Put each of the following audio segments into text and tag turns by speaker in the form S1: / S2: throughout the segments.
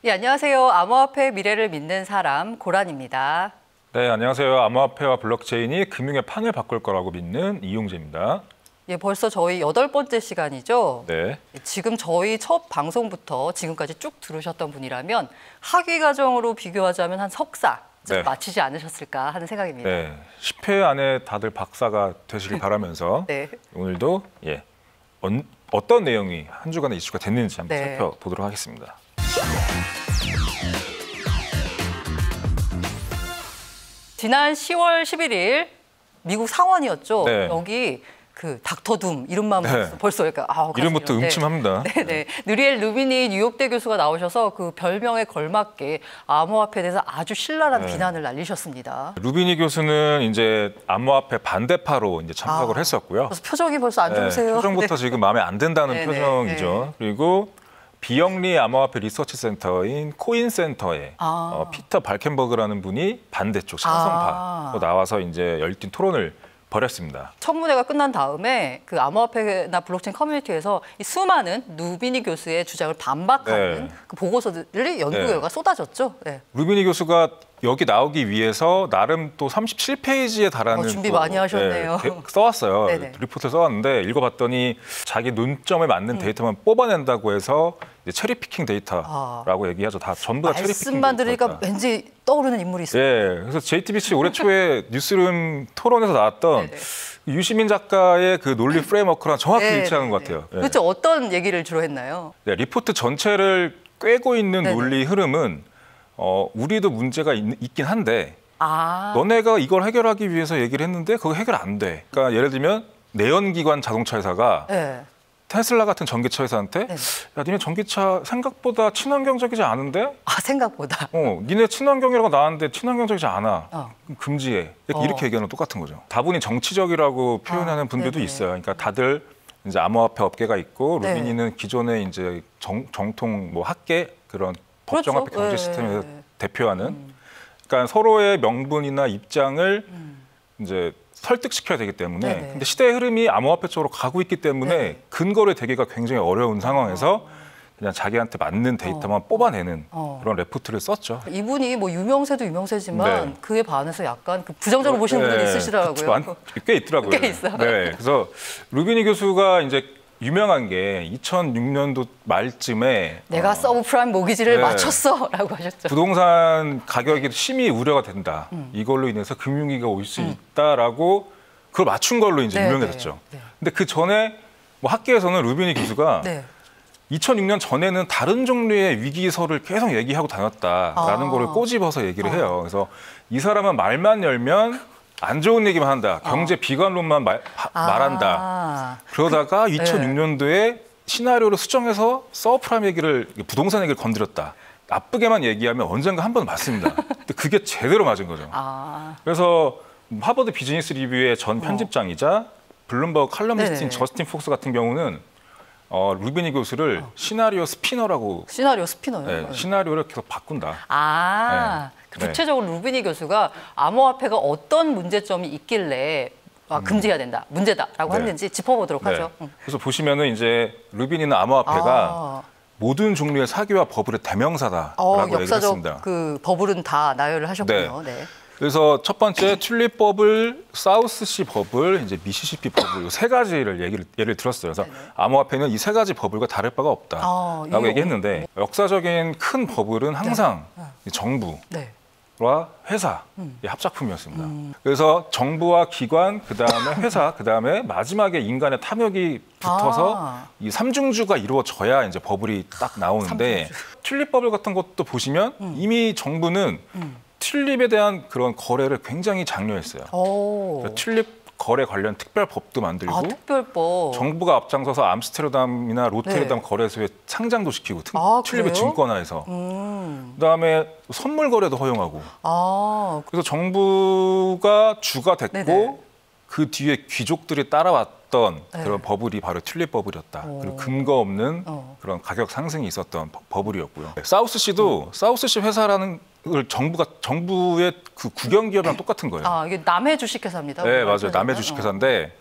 S1: 예, 안녕하세요. 암호화폐 미래를 믿는 사람 고란입니다.
S2: 네, 안녕하세요. 암호화폐와 블록체인이 금융의 판을 바꿀 거라고 믿는 이용재입니다.
S1: 예, 벌써 저희 8번째 시간이죠.
S2: 네.
S1: 지금 저희 첫 방송부터 지금까지 쭉 들으셨던 분이라면 학위 과정으로 비교하자면 한 석사
S2: 네.
S1: 마치지 않으셨을까 하는 생각입니다.
S2: 네, 10회 안에 다들 박사가 되시길 바라면서
S1: 네.
S2: 오늘도 어떤 내용이 한 주간의 이슈가 됐는지 한번
S1: 네.
S2: 살펴보도록 하겠습니다.
S1: 지난 10월 11일 미국 상원이었죠.
S2: 네.
S1: 여기 그 닥터둠 이름만 벌써 약간
S2: 이름부터 음침합니다.
S1: 네네. 느리엘 루비니 뉴욕대 교수가 나오셔서 그 별명에 걸맞게 암호화폐에 대해서 아주 신랄한 비난을 날리셨습니다.
S2: 루비니 교수는 이제 암호화폐 반대파로 이제 참석을 했었고요.
S1: 그래서 표정이 벌써 안 좋으세요.
S2: 표정부터
S1: 네.
S2: 지금 마음에 안 든다는
S1: 네네.
S2: 표정이죠. 그리고 비영리 암호화폐 리서치 센터인 코인센터의 피터 발켄버그라는 분이 반대쪽 찬성파로 나와서 이제 열띤 토론을 벌였습니다.
S1: 청문회가 끝난 다음에 그 암호화폐나 블록체인 커뮤니티에서 이 수많은 루비니 교수의 주장을 반박하는 그 보고서들이 연구 결과가 쏟아졌죠. 네.
S2: 루비니 교수가 여기 나오기 위해서 나름 또 37페이지에 달하는
S1: 준비 많이 하셨네요.
S2: 써왔어요.
S1: 네네.
S2: 리포트를 써왔는데 읽어봤더니 자기 논점에 맞는 데이터만 뽑아낸다고 해서 이제 체리피킹 데이터라고 얘기하죠. 다 전부 다 체리피킹
S1: 말씀만 들으니까 왠지 떠오르는 인물이 있습니다.
S2: 네, 그래서 JTBC 올해 초에 뉴스룸 토론에서 나왔던 유시민 작가의 그 논리 프레임워크랑 정확히 일치하는 것 같아요. 네.
S1: 그렇죠. 어떤 얘기를 주로 했나요?
S2: 네, 리포트 전체를 꿰고 있는 논리 흐름은 우리도 문제가 있긴 한데 너네가 이걸 해결하기 위해서 얘기를 했는데 그거 해결 안 돼. 그러니까 예를 들면 내연기관 자동차 회사가 테슬라 같은 전기차 회사한테 야, 니네 전기차 생각보다 친환경적이지 않은데?
S1: 생각보다.
S2: 니네 친환경이라고 나왔는데 친환경적이지 않아. 그럼 금지해. 이렇게 얘기하는 건 똑같은 거죠. 다분히 정치적이라고 표현하는 분들도 있어요. 그러니까 다들 이제 암호화폐 업계가 있고 루비니는 기존의 이제 정통 뭐 학계 그런 법정화폐 경제 시스템을 대표하는. 그러니까 서로의 명분이나 입장을 이제 설득시켜야 되기 때문에 근데 시대의 흐름이 암호화폐 쪽으로 가고 있기 때문에 근거를 대기가 굉장히 어려운 상황에서 그냥 자기한테 맞는 데이터만 뽑아내는 그런 레포트를 썼죠.
S1: 이분이 뭐 유명세도 유명세지만 그에 반해서 약간 그 부정적으로 보시는 분들이 있으시더라고요.
S2: 꽤 있더라고요.
S1: 꽤 있어요.
S2: 네, 그래서 루비니 교수가 이제 유명한 게 2006년도 말쯤에
S1: 내가 서브프라임 모기지를 맞췄어라고 하셨죠.
S2: 부동산 가격이 심히 우려가 된다. 이걸로 인해서 금융위기가 올 수 있다라고 그걸 맞춘 걸로 이제 유명해졌죠. 근데 그 전에 뭐 학계에서는 루비니 교수가 2006년 전에는 다른 종류의 위기설을 계속 얘기하고 다녔다라는 거를 꼬집어서 얘기를 해요. 그래서 이 사람은 말만 열면 안 좋은 얘기만 한다. 경제 비관론만 말한다. 그러다가 2006년도에 시나리오를 수정해서 서브프라임 얘기를 부동산 얘기를 건드렸다. 나쁘게만 얘기하면 언젠가 한 번 맞습니다. 근데 그게 제대로 맞은 거죠. 그래서 하버드 비즈니스 리뷰의 전 편집장이자 블룸버그 칼럼니스트인 저스틴 폭스 같은 경우는 루비니 교수를 시나리오 스피너라고.
S1: 시나리오 스피너요?
S2: 네, 시나리오를 계속 바꾼다.
S1: 구체적으로 루비니 교수가 암호화폐가 어떤 문제점이 있길래 금지해야 된다, 문제다라고 했는지 짚어보도록 하죠.
S2: 그래서 보시면은 이제 루비니는 암호화폐가 모든 종류의 사기와 버블의 대명사다라고 얘기를 했습니다.
S1: 그 버블은 다 나열을 하셨군요.
S2: 그래서 첫 번째 튤립 버블, 사우스시 버블, 이제 미시시피 버블 이 세 가지를 예를 들었어요. 그래서 암호화폐는 이 세 가지 버블과 다를 바가 없다라고 얘기했는데 역사적인 큰 버블은 항상 정부와 회사의 합작품이었습니다. 그래서 정부와 기관, 그다음에 회사, 그다음에 마지막에 인간의 탐욕이 붙어서 이 삼중주가 이루어져야 이제 버블이 딱 나오는데 튤립 버블 같은 것도 보시면 이미 정부는 튤립에 대한 그런 거래를 굉장히 장려했어요. 그러니까 튤립 거래 관련 특별법도 만들고
S1: 특별법.
S2: 정부가 앞장서서 암스테르담이나 로테르담 거래소에 상장도 시키고 튤립을 증권화해서 그다음에 선물 거래도 허용하고 그래서 정부가 주가 됐고 그 뒤에 귀족들이 따라왔던 그런 버블이 바로 튤립 버블이었다. 그리고 근거 없는 그런 가격 상승이 있었던 버블이었고요. 사우스시도 사우스시 회사라는 걸 정부의 그 국영기업이랑 똑같은 거예요.
S1: 이게 남해 주식회사입니다.
S2: 네, 맞아요. 남해 주식회사인데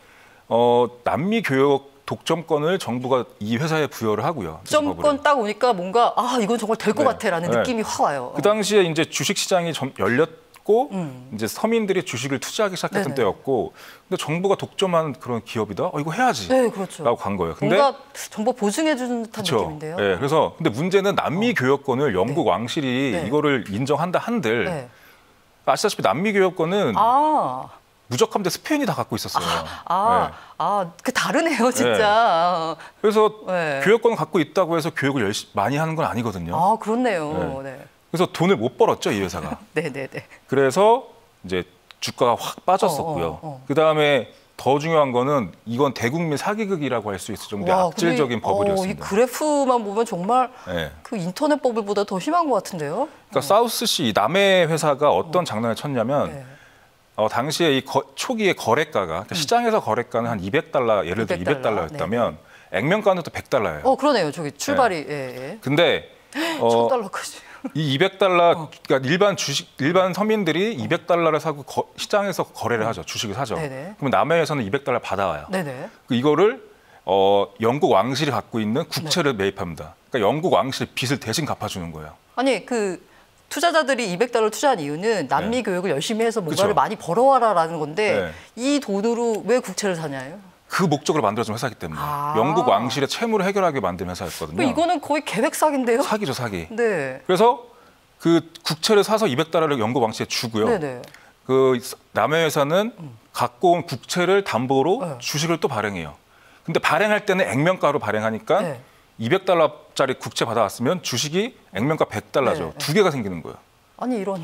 S2: 남미 교역 독점권을 정부가 이 회사에 부여를 하고요.
S1: 독점권 딱 오니까 뭔가 이건 정말 될 것
S2: 네.
S1: 같아라는
S2: 네.
S1: 느낌이 확 와요.
S2: 그 당시에 이제 주식 시장이 열렸고 이제 서민들이 주식을 투자하기 시작했던
S1: 네네.
S2: 때였고, 근데 정부가 독점한 그런 기업이다. 이거 해야지.
S1: 네, 그렇죠.
S2: 라고 간 거예요. 근데
S1: 뭔가 정보 보증해 주는 듯한
S2: 그렇죠.
S1: 느낌인데요.
S2: 네, 그래서 근데 문제는 남미 교역권을 영국 왕실이
S1: 네.
S2: 이거를 인정한다 한들
S1: 네.
S2: 아시다시피 남미 교역권은
S1: 아,
S2: 무적함대 스페인이 다 갖고 있었어요.
S1: 그 다르네요, 진짜.
S2: 그래서
S1: 네.
S2: 교역권을 갖고 있다고 해서 교육을 열심히 많이 하는 건 아니거든요.
S1: 그렇네요. 네.
S2: 그래서 돈을 못 벌었죠, 이 회사가.
S1: 네네네.
S2: 그래서 이제 주가가 확 빠졌었고요. 그다음에 더 중요한 거는 이건 대국민 사기극이라고 할 수 있을 정도의 악질적인 버블이었습니다.
S1: 이 그래프만 보면 정말
S2: 네.
S1: 그 인터넷 버블보다 더 심한 것 같은데요.
S2: 그러니까 사우스시 남해 회사가 어떤 장난을 쳤냐면
S1: 네.
S2: 당시에 초기에 거래가가 그러니까 시장에서 거래가는 한 $200, 예를 들어 200달러였다면 액면가는 또 $100예요.
S1: 그러네요. 저기 출발이. 예.
S2: 근데
S1: $1,000까지.
S2: 이 $200, 그러니까 일반 서민들이 $200를 사고 시장에서 거래를 하죠. 주식을 사죠.
S1: 네네.
S2: 그러면 남해에서는 $200 받아와요.
S1: 네네.
S2: 이거를 영국 왕실이 갖고 있는 국채를 매입합니다. 그러니까 영국 왕실이 빚을 대신 갚아주는 거예요.
S1: 아니 그 투자자들이 $200 투자한 이유는 남미 교육을 열심히 해서 뭔가를
S2: 그쵸.
S1: 많이 벌어와라라는 건데 이 돈으로 왜 국채를 사냐요?
S2: 그 목적으로 만들어진 회사이기 때문에 영국 왕실의 채무를 해결하기 만든 회사였거든요.
S1: 이거는 거의 계획 사기인데요?
S2: 사기죠, 사기.
S1: 네.
S2: 그래서 그 국채를 사서 $200를 영국 왕실에 주고요.
S1: 네네.
S2: 그 남해 회사는 갖고 온 국채를 담보로 주식을 또 발행해요. 근데 발행할 때는 액면가로 발행하니까 $200짜리 국채 받아왔으면 주식이 액면가 $100죠. 두 개가 생기는 거예요.
S1: 아니 이런.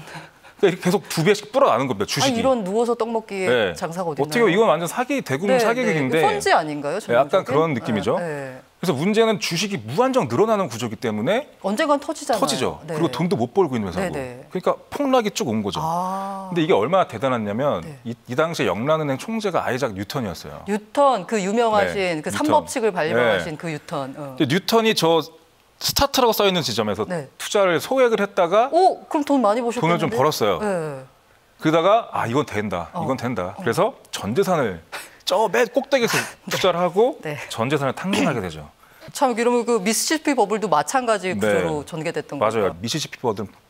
S2: 그러니까 계속 두 배씩 불어나는 겁니다. 주식이.
S1: 이런 누워서 떡 먹기에 장사가 어딨나요?
S2: 어떻게 이건 완전 사기 대국민 사기극인데.
S1: 펀지 아닌가요?
S2: 약간 그런 느낌이죠. 그래서 문제는 주식이 무한정 늘어나는 구조이기 때문에
S1: 언젠간 터지잖아요.
S2: 터지죠. 그리고 돈도 못 벌고 있는 회사고. 그러니까 폭락이 쭉 온 거죠. 근데 이게 얼마나 대단했냐면 이 당시에 영란은행 총재가 아이작 뉴턴이었어요.
S1: 뉴턴 그 유명하신 그 삼법칙을 발명하신 그 뉴턴.
S2: 뉴턴이 저 스타트라고 써 있는 지점에서 투자를 소액을 했다가
S1: 그럼 돈 많이 버셨겠는데?
S2: 돈을 좀 벌었어요. 그러다가 이건 된다. 이건 된다. 그래서 전 재산을 저 맨 꼭대기에서 투자를 하고 전 재산을 탕진하게 되죠.
S1: 참 이러면 그 미시시피 버블도 마찬가지 구조로 전개됐던 거죠.
S2: 맞아요. 미시시피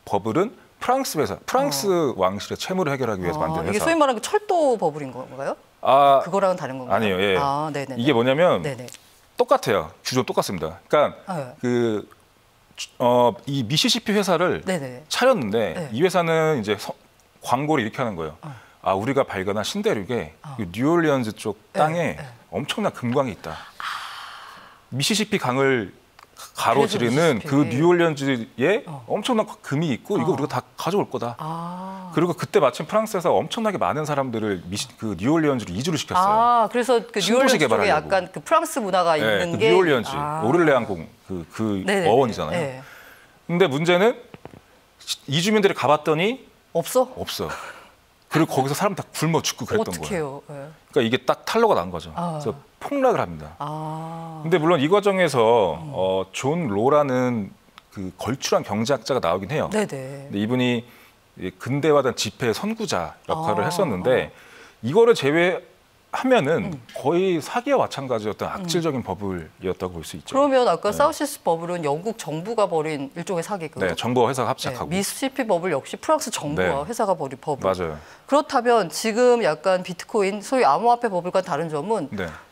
S2: 버블은 프랑스 회사, 프랑스 왕실의 채무를 해결하기 위해서 만든 회사.
S1: 이게 소위 말하는 그 철도 버블인 건가요? 그거랑은 다른 건가요?
S2: 아니에요. 예.
S1: 네네.
S2: 이게 뭐냐면 똑같아요. 구조 똑같습니다. 그러니까 이 미시시피 회사를 차렸는데 이 회사는 이제 광고를 이렇게 하는 거예요. 우리가 발견한 신대륙에 뉴올리언즈 쪽 땅에 엄청난 금광이 있다. 미시시피 강을 가로지르는 그 뉴올리언즈에 엄청난 금이 있고 이거 우리가 다 가져올 거다. 그리고 그때 마침 프랑스에서 엄청나게 많은 사람들을 그 뉴올리언즈로 이주를 시켰어요.
S1: 그래서 그 뉴올리언즈 쪽에 약간 그 프랑스 문화가 있는 게
S2: 뉴올리언즈, 오를레앙 그 어원이잖아요. 근데 문제는 이주민들이 가봤더니 없어. 그리고 거기서 사람 다 굶어 죽고 그랬던 거예요. 그러니까 이게 딱 탄로가 난 거죠. 그래서 폭락을 합니다. 근데 물론 이 과정에서 존 로라는 그 걸출한 경제학자가 나오긴 해요. 근데 이분이 근대화된 지폐의 선구자 역할을 했었는데 이거를 제외하면은 거의 사기와 마찬가지였던 악질적인 버블이었다고 볼 수 있죠.
S1: 그러면 아까 사우시스 버블은 영국 정부가 벌인 일종의 사기고,
S2: 정부와 회사가 합작하고,
S1: 미시시피 버블 역시 프랑스 정부와 회사가 벌인 버블.
S2: 맞아요.
S1: 그렇다면 지금 약간 비트코인, 소위 암호화폐 버블과 다른 점은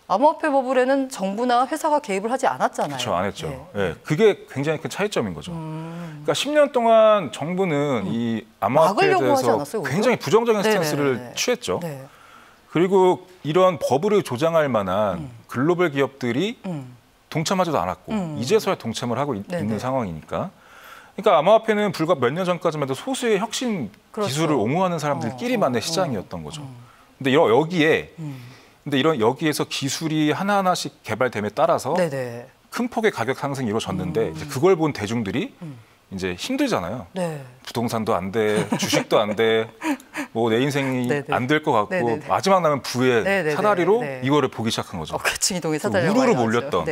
S1: 암호화폐 버블에는 정부나 회사가 개입을 하지 않았잖아요.
S2: 그렇죠, 안 했죠. 그게 굉장히 큰 차이점인 거죠. 그러니까 10년 동안 정부는 이 암호화폐에 대해서 굉장히 부정적인 스탠스를 취했죠. 그리고 이런 버블을 조장할 만한 글로벌 기업들이 동참하지도 않았고 이제서야 동참을 하고 있는 상황이니까. 그러니까 암호화폐는 불과 몇 년 전까지만 해도 소수의 혁신 기술을 옹호하는 사람들끼리만의 시장이었던 거죠. 근데 여기에서 기술이 하나하나씩 개발됨에 따라서 큰 폭의 가격 상승이 이루어졌는데 이제 그걸 본 대중들이 이제 힘들잖아요. 부동산도 안 돼, 주식도 안 돼, 뭐 내 인생이 안 될 것 같고 마지막 남은 부의 사다리로 이거를 보기 시작한 거죠.
S1: 계층이동의 사다리로
S2: 우르르 몰렸던.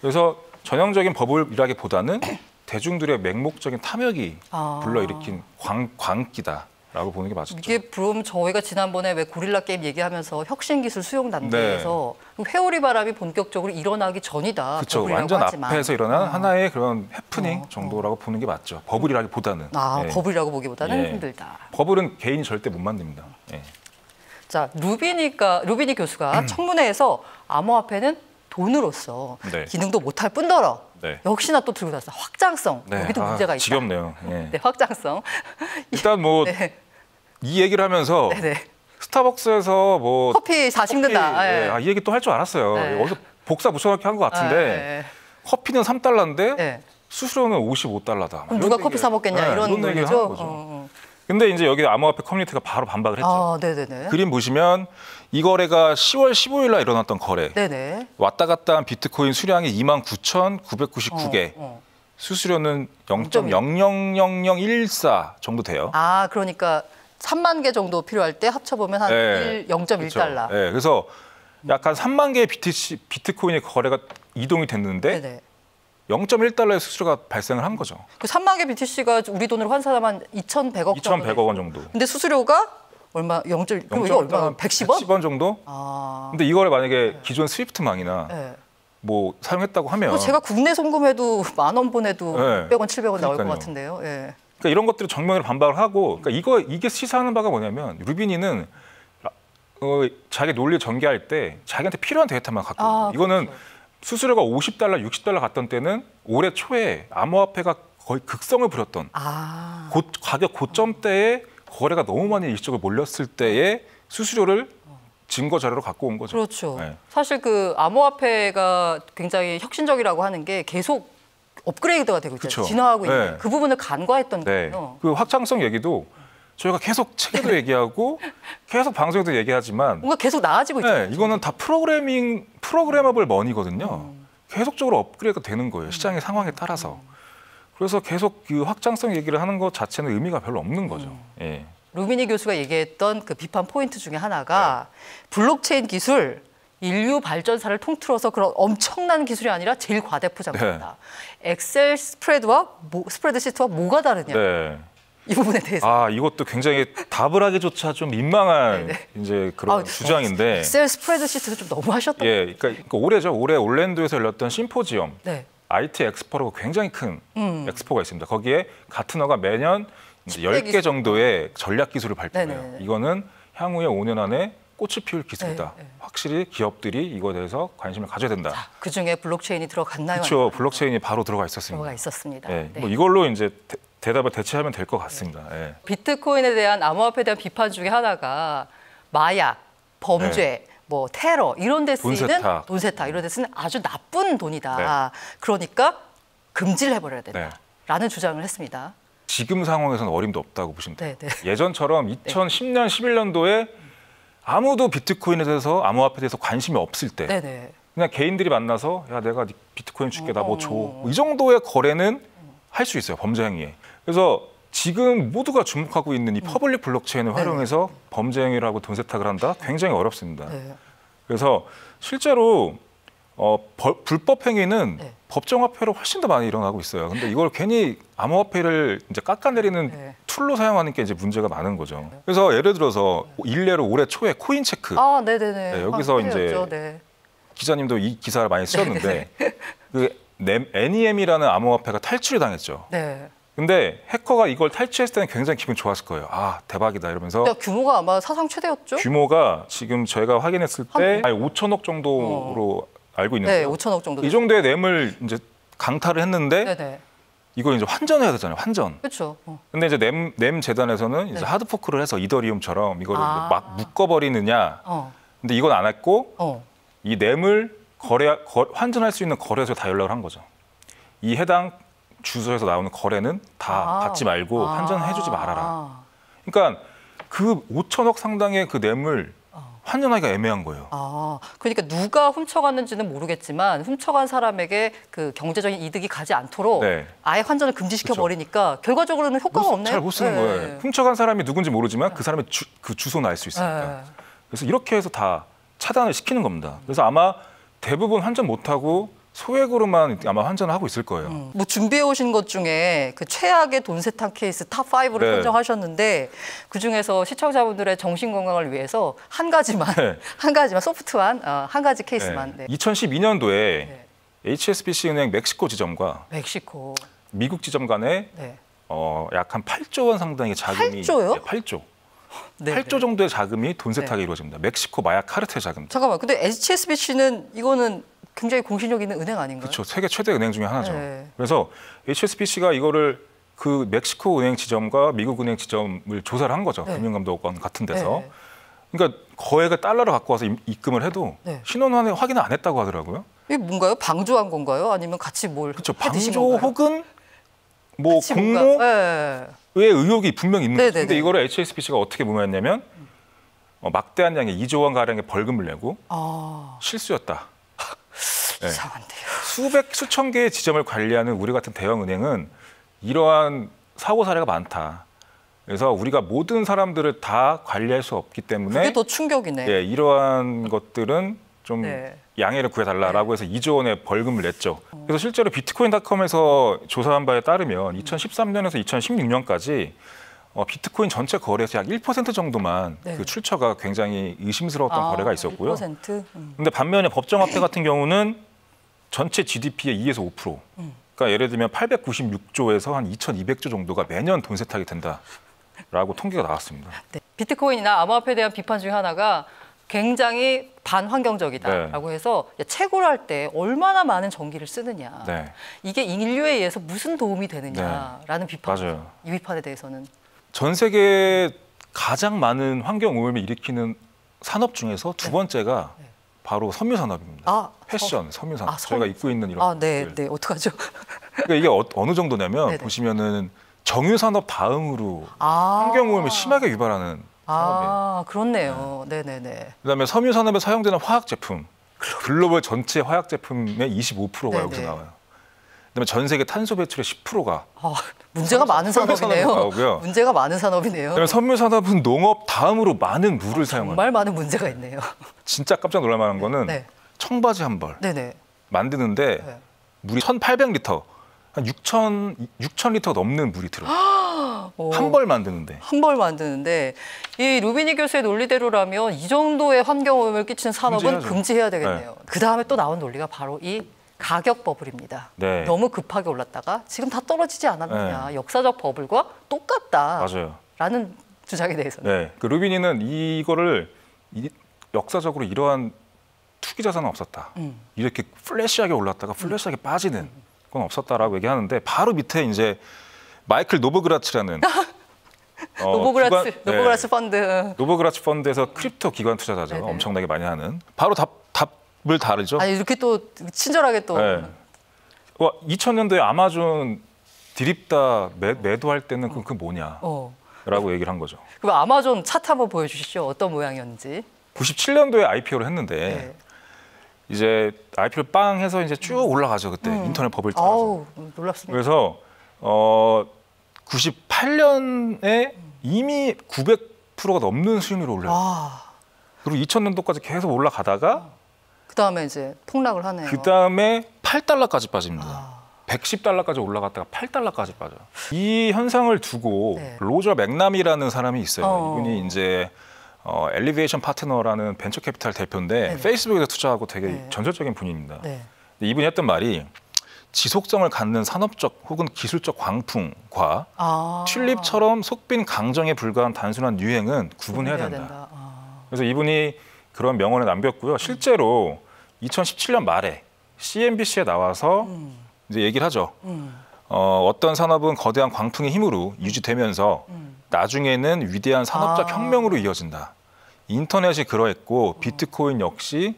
S2: 그래서 전형적인 버블이라기보다는 대중들의 맹목적인 탐욕이 불러일으킨 광기다. 라고 보는 게 맞죠.
S1: 이게 그럼 저희가 지난번에 왜 고릴라 게임 얘기하면서 혁신기술 수용 단계에서 회오리 바람이 본격적으로 일어나기 전이다.
S2: 그렇죠. 완전 하지만. 앞에서 일어난 하나의 그런 해프닝 정도라고 보는 게 맞죠. 버블이라기보다는.
S1: 버블이라고 보기보다는 힘들다.
S2: 버블은 개인이 절대 못 만듭니다.
S1: 자, 루비니 교수가 청문회에서 암호화폐는 돈으로서 기능도 못할 뿐더러 역시나 또 들고 나왔어. 확장성. 여기도 문제가 있다.
S2: 지겹네요.
S1: 확장성.
S2: 일단 뭐 이 얘기를 하면서 스타벅스에서 뭐
S1: 커피 4식는다.
S2: 이 얘기 또 할 줄 알았어요. 어디서 복사 붙여넣기 한 것 같은데 커피는 3달러인데 수수료는 55달러다.
S1: 그럼 누가 커피 사 먹겠냐 이런
S2: 얘기를 하는 거죠. 근데 이제 여기 암호화폐 커뮤니티가 바로 반박을 했죠. 그림 보시면 이 거래가 10월 15일 날 일어났던 거래. 왔다 갔다 한 비트코인 수량이 29,999개. 수수료는 0.000014 정도 돼요.
S1: 그러니까 3만 개 정도 필요할 때 합쳐보면 한 0.1달러.
S2: 그래서 약간 3만 개의 비트코인의 거래가 이동이 됐는데 0.1달러의 수수료가 발생을 한 거죠.
S1: 그 3만 개 BTC가 우리 돈으로 환산하면 2,100억 정도.
S2: 2,100억 원 정도.
S1: 근데 수수료가 얼마? 0.1 이거 얼마? 110원?
S2: 110원 정도? 근데 이거를 만약에 기존 스위프트망이나 뭐 사용했다고 하면
S1: 제가 국내 송금해도 10,000원 보내도 600원, 700원 나올 것 같은데요.
S2: 그러니까 이런 것들을 정면으로 반박을 하고 그러니까 이게 시사하는 바가 뭐냐면 루비니는 자기 논리 전개할 때 자기한테 필요한 데이터만 갖고 이거는 수수료가 50달러, 60달러 갔던 때는 올해 초에 암호화폐가 거의 극성을 부렸던 가격 고점대에 거래가 너무 많이 일시적으로 몰렸을 때의 수수료를 증거 자료로 갖고 온 거죠.
S1: 그렇죠. 사실 그 암호화폐가 굉장히 혁신적이라고 하는 게 계속 업그레이드가 되고 있잖아요. 진화하고 있는 그 부분을 간과했던 거예요.
S2: 그 확장성 얘기도 저희가 계속 책에도 얘기하고 계속 방송에도 얘기하지만
S1: 뭔가 계속 나아지고 있잖아요.
S2: 이거는 다 프로그래머블 머니거든요. 계속적으로 업그레이드가 되는 거예요. 시장의 상황에 따라서. 그래서 계속 그 확장성 얘기를 하는 것 자체는 의미가 별로 없는 거죠.
S1: 루비니 교수가 얘기했던 그 비판 포인트 중에 하나가 블록체인 기술 인류 발전사를 통틀어서 그런 엄청난 기술이 아니라 제일 과대포장이다. 엑셀 스프레드시트와 뭐가 다르냐. 이 부분에 대해서.
S2: 이것도 굉장히 답을 하기조차 좀 민망한 이제 그런 주장인데.
S1: 엑셀 스프레드시트도 좀 너무 하셨던.
S2: 그러니까 올해죠. 올해 올랜도에서 열렸던 심포지엄. IT 엑스포라고 굉장히 큰 엑스포가 있습니다. 거기에 가트너가 매년 이제 10개 정도의 전략 기술을 발표해요. 이거는 향후에 5년 안에 꽃을 피울 기술이다. 확실히 기업들이 이거에 대해서 관심을 가져야 된다.
S1: 그중에 블록체인이 들어갔나요?
S2: 그렇죠. 블록체인이 바로 들어가 있었습니다.
S1: 들어가 있었습니다.
S2: 뭐 이걸로 이제 대답을 대체하면 될 것 같습니다.
S1: 비트코인에 대한 암호화폐에 대한 비판 중에 하나가 마약, 범죄, 뭐 테러 이런 데 쓰이는 돈세탁 이런 데 쓰는 아주 나쁜 돈이다. 그러니까 금지를 해버려야 된다라는 주장을 했습니다.
S2: 지금 상황에서는 어림도 없다고 보시면 돼요. 예전처럼 2010년, 11년도에 아무도 비트코인에 대해서 암호화폐에 대해서 관심이 없을 때 그냥 개인들이 만나서 야 내가 비트코인 줄게 나 뭐 줘. 이 정도의 거래는 할 수 있어요. 범죄 행위에. 그래서 지금 모두가 주목하고 있는 이 퍼블릭 블록체인을 활용해서 범죄 행위를 하고 돈 세탁을 한다? 굉장히 어렵습니다. 그래서 실제로 불법 행위는 법정화폐로 훨씬 더 많이 일어나고 있어요. 근데 이걸 괜히 암호화폐를 이제 깎아내리는 툴로 사용하는 게 이제 문제가 많은 거죠. 그래서 예를 들어서 일례로 올해 초에 코인 체크. 여기서 이제 기자님도 이 기사를 많이 쓰셨는데 그 NEM이라는 암호화폐가 탈출이 당했죠. 근데 해커가 이걸 탈취했을 때는 굉장히 기분 좋았을 거예요. 대박이다 이러면서.
S1: 규모가 아마 사상 최대였죠?
S2: 규모가 지금 저희가 확인했을 때 5천억 정도로 알고 있는데
S1: 5천억 정도.
S2: 이 정도의 램을 이제 강타를 했는데 이걸 이제 환전해야 되잖아요. 환전.
S1: 그렇죠.
S2: 근데 이제 램 재단에서는 이제 하드 포크를 해서 이더리움처럼 이거를 막 묶어버리느냐. 근데 이건 안 했고 이 램을 환전할 수 있는 거래소에 다 연락을 한 거죠. 이 해당 주소에서 나오는 거래는 다 받지 말고 환전해주지 말아라. 그러니까 그 5천억 상당의 그 램을 환전하기가 애매한 거예요.
S1: 그러니까 누가 훔쳐갔는지는 모르겠지만 훔쳐간 사람에게 그 경제적인 이득이 가지 않도록 아예 환전을 금지시켜 버리니까 결과적으로는 효과가 없네요.
S2: 잘 못 쓰는 거예요. 훔쳐간 사람이 누군지 모르지만 그 사람의 그 주소는 알 수 있으니까. 그래서 이렇게 해서 다 차단을 시키는 겁니다. 그래서 아마 대부분 환전 못하고 소액으로만 아마 환전을 하고 있을 거예요.
S1: 뭐 준비해 오신 것 중에 그 최악의 돈 세탁 케이스 탑 5를
S2: 네.
S1: 선정하셨는데 그 중에서 시청자분들의 정신 건강을 위해서 한 가지만
S2: 네.
S1: 한 가지만 소프트한 한 가지 케이스만.
S2: 네.
S1: 네.
S2: 2012년도에
S1: 네.
S2: HSBC 은행 멕시코 지점과
S1: 멕시코
S2: 미국 지점 간에
S1: 네.
S2: 약 한 8조 원 상당의 자금이
S1: 8조요?
S2: 네, 8조.
S1: 네,
S2: 8조 정도의 자금이 돈 세탁이
S1: 네.
S2: 이루어집니다. 멕시코 마약 카르텔 자금.
S1: 잠깐만. 근데 HSBC는 이거는 굉장히 공신력 있는 은행 아닌가요?
S2: 그렇죠. 세계 최대 은행 중에 하나죠.
S1: 네.
S2: 그래서 HSBC가 이거를 그 멕시코 은행 지점과 미국 은행 지점을 조사를 한 거죠.
S1: 네.
S2: 금융감독원 같은 데서.
S1: 네.
S2: 그러니까 거액의 달러를 갖고 와서 입금을 해도
S1: 네.
S2: 신원 확인을 안 했다고 하더라고요.
S1: 이게 뭔가요? 방조한 건가요? 아니면 같이 뭘
S2: 그렇죠.
S1: 해 드신
S2: 방조
S1: 건가요?
S2: 혹은 뭐
S1: 같이
S2: 공모의
S1: 뭔가- 네.
S2: 의혹이 분명히 있는 거죠.
S1: 네네네.
S2: 근데 이거를 HSBC가 어떻게 무마했냐면 막대한 양의 2조 원 가량의 벌금을 내고
S1: 아,
S2: 실수였다. 네.
S1: 이상한데요.
S2: 수천 개의 지점을 관리하는 우리 같은 대형 은행은 이러한 사고 사례가 많다. 그래서 우리가 모든 사람들을 다 관리할 수 없기 때문에
S1: 그게 더 충격이네.
S2: 예, 이러한 것들은 좀
S1: 네.
S2: 양해를 구해달라라고 해서 2조 원의 벌금을 냈죠. 그래서 실제로 비트코인닷컴에서 조사한 바에 따르면 2013년에서 2016년까지 비트코인 전체 거래에서 약 1% 정도만
S1: 네.
S2: 그 출처가 굉장히 의심스러웠던 거래가 있었고요.
S1: 1%?
S2: 근데 반면에 법정화폐 같은 경우는 전체 GDP의 2에서 5%. 그러니까 예를 들면 896조에서 한 2,200조 정도가 매년 돈 세탁이 된다라고 통계가 나왔습니다.
S1: 네. 비트코인이나 암호화폐에 대한 비판 중에 하나가 굉장히 반환경적이다라고 해서 채굴 할 때 얼마나 많은 전기를 쓰느냐.
S2: 네.
S1: 이게 인류에 의해서 무슨 도움이 되느냐라는 비판.
S2: 맞아요.
S1: 이 비판에 대해서는.
S2: 전 세계에 가장 많은 환경 오염을 일으키는 산업 중에서 두 번째가 바로 섬유 산업입니다.
S1: 아,
S2: 패션, 섬유 산업.
S1: 아,
S2: 저희가 입고 있는 이런
S1: 아, 네,
S2: 것들.
S1: 네. 어떡하죠?
S2: 그러니까 이게 어느 정도냐면
S1: 네네.
S2: 보시면은 정유 산업 다음으로
S1: 아.
S2: 환경 오염을 심하게 유발하는 산업이에요.
S1: 아, 그렇네요. 네, 네, 네.
S2: 그다음에 섬유 산업에 사용되는 화학 제품, 글로벌 전체 화학 제품의 25%가
S1: 네네.
S2: 여기서 나와요. 그다음에 전 세계 탄소 배출의 10%가
S1: 아, 문제가 많은
S2: 섬유
S1: 산업이네요.
S2: 산업이 나오고요.
S1: 문제가 많은 산업이네요.
S2: 그다음에 섬유 산업은 농업 다음으로 많은 물을 사용합니다.
S1: 정말 많은 문제가 있네요.
S2: 진짜 깜짝 놀랄 만한 거는
S1: 네.
S2: 청바지 한 벌
S1: 네, 네.
S2: 만드는데
S1: 네.
S2: 물이 1,800리터, 한 6,000리터 넘는 물이 들어요.
S1: 오.
S2: 한 벌 만드는데.
S1: 한 벌 만드는데 이 루비니 교수의 논리대로라면 이 정도의 환경 오염을 끼치는 산업은
S2: 금지해야죠.
S1: 금지해야 되겠네요. 그 다음에 또 나온 논리가 바로 이 가격 버블입니다.
S2: 네.
S1: 너무 급하게 올랐다가 지금 다 떨어지지 않았느냐. 역사적 버블과 똑같다라는
S2: 맞아요.
S1: 주장에 대해서는.
S2: 네, 그 루비니는 이거를 역사적으로 이러한 투기 자산은 없었다. 이렇게 플래시하게 올랐다가 플래시하게 빠지는 건 없었다라고 얘기하는데 바로 밑에 이제 마이클 노보그라츠라는
S1: 노보그라츠 펀드.
S2: 노보그라츠 펀드에서 크립토 기관 투자자죠.
S1: 네네.
S2: 엄청나게 많이 하는. 바로 답을 다르죠.
S1: 아니 이렇게 또 친절하게 또.
S2: 네. 2000년도에 아마존 드립다 매도할 때는 그 뭐냐라고 얘기를 한 거죠.
S1: 그럼 아마존 차트 한번 보여주시죠. 어떤 모양이었는지.
S2: 97년도에 IPO를 했는데
S1: 네.
S2: 이제 IPO를 빵 해서 이제 쭉 올라가죠. 그때 인터넷 버블 따라서.
S1: 아우, 놀랍습니다.
S2: 그래서 98년에 이미 900%가 넘는 수익률을 올려요.
S1: 아,
S2: 그리고 2000년도까지 계속 올라가다가
S1: 그다음에 이제 폭락을 하네요.
S2: 그다음에 8달러까지 빠집니다.
S1: 아.
S2: 110달러까지 올라갔다가 8달러까지 빠져요. 이 현상을 두고
S1: 네.
S2: 로저 맥남이라는 사람이 있어요.
S1: 어.
S2: 이분이 이제 엘리베이션 파트너라는 벤처 캐피탈 대표인데
S1: 네네.
S2: 페이스북에서 투자하고 되게
S1: 네.
S2: 전설적인 분입니다.
S1: 네.
S2: 근데 이분이 했던 말이 지속성을 갖는 산업적 혹은 기술적 광풍과 튤립처럼 속빈 강정에 불과한 단순한 유행은 구분해야 된다. 그래서 이분이 그런 명언을 남겼고요. 실제로 2017년 말에 CNBC에 나와서 이제 얘기를 하죠. 어떤 산업은 거대한 광풍의 힘으로 유지되면서 나중에는 위대한 산업적 혁명으로 이어진다. 인터넷이 그러했고 비트코인 역시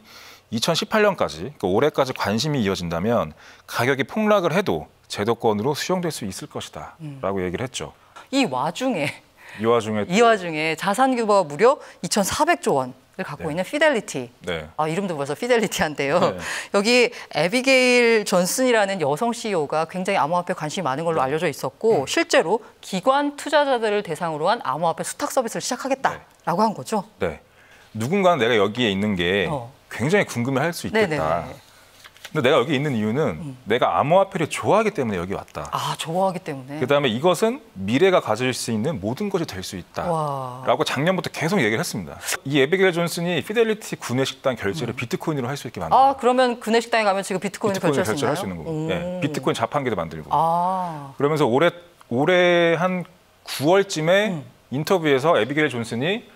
S2: 2018년까지, 그러니까 올해까지 관심이 이어진다면 가격이 폭락을 해도 제도권으로 수용될 수 있을 것이다 라고 얘기를 했죠.
S1: 이 와중에
S2: 이 와중에
S1: 자산 규모가 무려 2,400조 원을 갖고
S2: 네.
S1: 있는 피델리티.
S2: 네.
S1: 이름도 벌써 피델리티한데요.
S2: 네.
S1: 여기 에비게일 존슨이라는 여성 CEO가 굉장히 암호화폐에 관심이 많은 걸로 알려져 있었고 실제로 기관 투자자들을 대상으로 한 암호화폐 수탁 서비스를 시작하겠다라고 한 거죠.
S2: 네. 누군가는 내가 여기에 있는 게 굉장히 궁금해할 수 있겠다.
S1: 네네네.
S2: 근데 내가 여기 있는 이유는 내가 암호화폐를 좋아하기 때문에 여기 왔다.
S1: 아, 좋아하기 때문에.
S2: 그다음에 이것은 미래가 가질 수 있는 모든 것이 될 수 있다라고 작년부터 계속 얘기를 했습니다. 이 에비게일 존슨이 피델리티 구내식당 결제를 비트코인으로 할 수 있게 만들어요.
S1: 아, 그러면 구내식당에 가면 지금 비트코인을 결제할 수
S2: 있는 거고, 네, 비트코인 자판기도 만들고.
S1: 아.
S2: 그러면서 올해 한 9월쯤에 인터뷰에서 에비게일 존슨이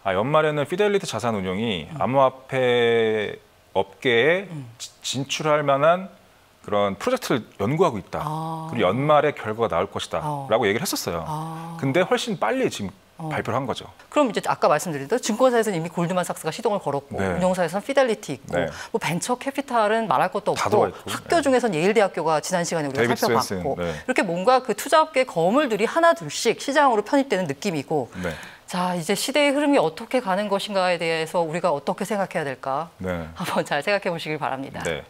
S2: 연말에는 피델리티 자산운용이 암호화폐 업계에 진출할 만한 그런 프로젝트를 연구하고 있다. 그리고 연말에 결과가 나올 것이다. 라고 얘기를 했었어요. 근데 훨씬 빨리 지금 발표를 한 거죠.
S1: 그럼 이제 아까 말씀드린 대로 증권사에서는 이미 골드만삭스가 시동을 걸었고
S2: 네.
S1: 운용사에서는 피델리티 있고
S2: 네.
S1: 뭐 벤처 캐피탈은 말할 것도
S2: 다
S1: 없고
S2: 들어와 있고.
S1: 학교
S2: 네.
S1: 중에서는 예일대학교가 지난 시간에 우리가
S2: 데이비드
S1: 살펴봤고
S2: 스웬슨, 네.
S1: 이렇게 뭔가 그 투자업계 거물들이 하나 둘씩 시장으로 편입되는 느낌이고
S2: 네.
S1: 자, 이제 시대의 흐름이 어떻게 가는 것인가에 대해서 우리가 어떻게 생각해야 될까
S2: 네.
S1: 한번 잘 생각해 보시길 바랍니다.
S2: 네.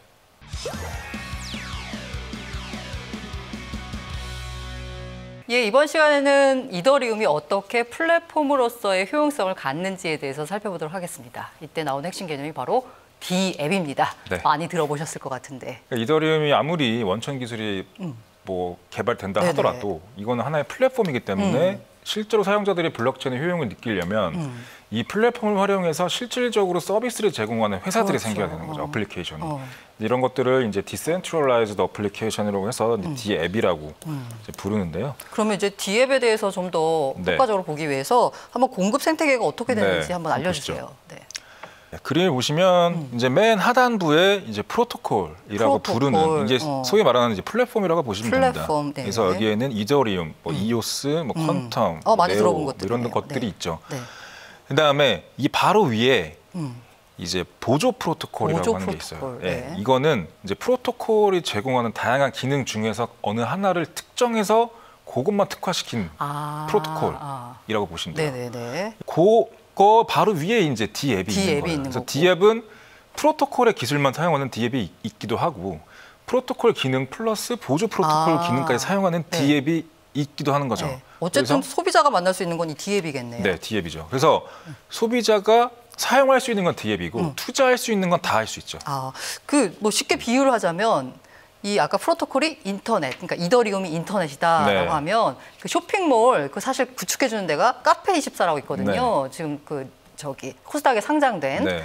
S1: 예, 이번 시간에는 이더리움이 어떻게 플랫폼으로서의 효용성을 갖는지에 대해서 살펴보도록 하겠습니다. 이때 나온 핵심 개념이 바로 D앱입니다.
S2: 네.
S1: 많이 들어보셨을 것 같은데.
S2: 이더리움이 아무리 원천 기술이 뭐 개발된다
S1: 네네.
S2: 하더라도 이거는 하나의 플랫폼이기 때문에 실제로 사용자들이 블록체인의 효용을 느끼려면 이 플랫폼을 활용해서 실질적으로 서비스를 제공하는 회사들이
S1: 그렇죠.
S2: 생겨야 되는 거죠. 어플리케이션이. 이런 것들을 이제 디센트럴라이즈드 어플리케이션이라고 해서 D앱이라고 이제 부르는데요.
S1: 그러면 이제 D앱에 대해서 좀 더
S2: 네.
S1: 효과적으로 보기 위해서 한번 공급 생태계가 어떻게 되는지
S2: 네,
S1: 한번 알려주세요.
S2: 보시죠.
S1: 네.
S2: 그림을 보시면 이제 맨 하단부에 이제 프로토콜이라고 부르는 이제 소위 말하는 이제 플랫폼이라고 보시면
S1: 플랫폼,
S2: 됩니다.
S1: 네.
S2: 그래서 여기에는 이더리움, 뭐 이오스, 뭐 퀀텀,
S1: 많이
S2: 네오
S1: 들어본 것들이네요.
S2: 이런 것들이
S1: 네.
S2: 있죠.
S1: 네.
S2: 그다음에 이 바로 위에 이제 보조 프로토콜이라고
S1: 보조
S2: 하는 게
S1: 프로토콜,
S2: 있어요.
S1: 네.
S2: 네. 이거는 이제 프로토콜이 제공하는 다양한 기능 중에서 어느 하나를 특정해서 그것만 특화시킨 프로토콜이라고 보시면 돼요.
S1: 네네네.
S2: 그거 바로 위에 이제 D앱이 있는 거예요.
S1: 있는
S2: 그래서
S1: 거고.
S2: D앱은 프로토콜의 기술만 사용하는 D앱이 있기도 하고 프로토콜 기능 플러스 보조 프로토콜 기능까지 사용하는
S1: 네.
S2: D앱이 있기도 하는 거죠.
S1: 네. 어쨌든
S2: 그래서,
S1: 소비자가 만날 수 있는 건 이 D앱이겠네요.
S2: 네, D앱이죠. 그래서 소비자가 사용할 수 있는 건 D앱이고 투자할 수 있는 건 다 할 수 있죠.
S1: 그 뭐 쉽게 비유를 하자면 이 아까 프로토콜이 인터넷, 그러니까 이더리움이 인터넷이다라고
S2: 네.
S1: 하면 그 쇼핑몰 그 사실 구축해 주는 데가 카페24라고 있거든요.
S2: 네.
S1: 지금 그 저기 코스닥에 상장된
S2: 네.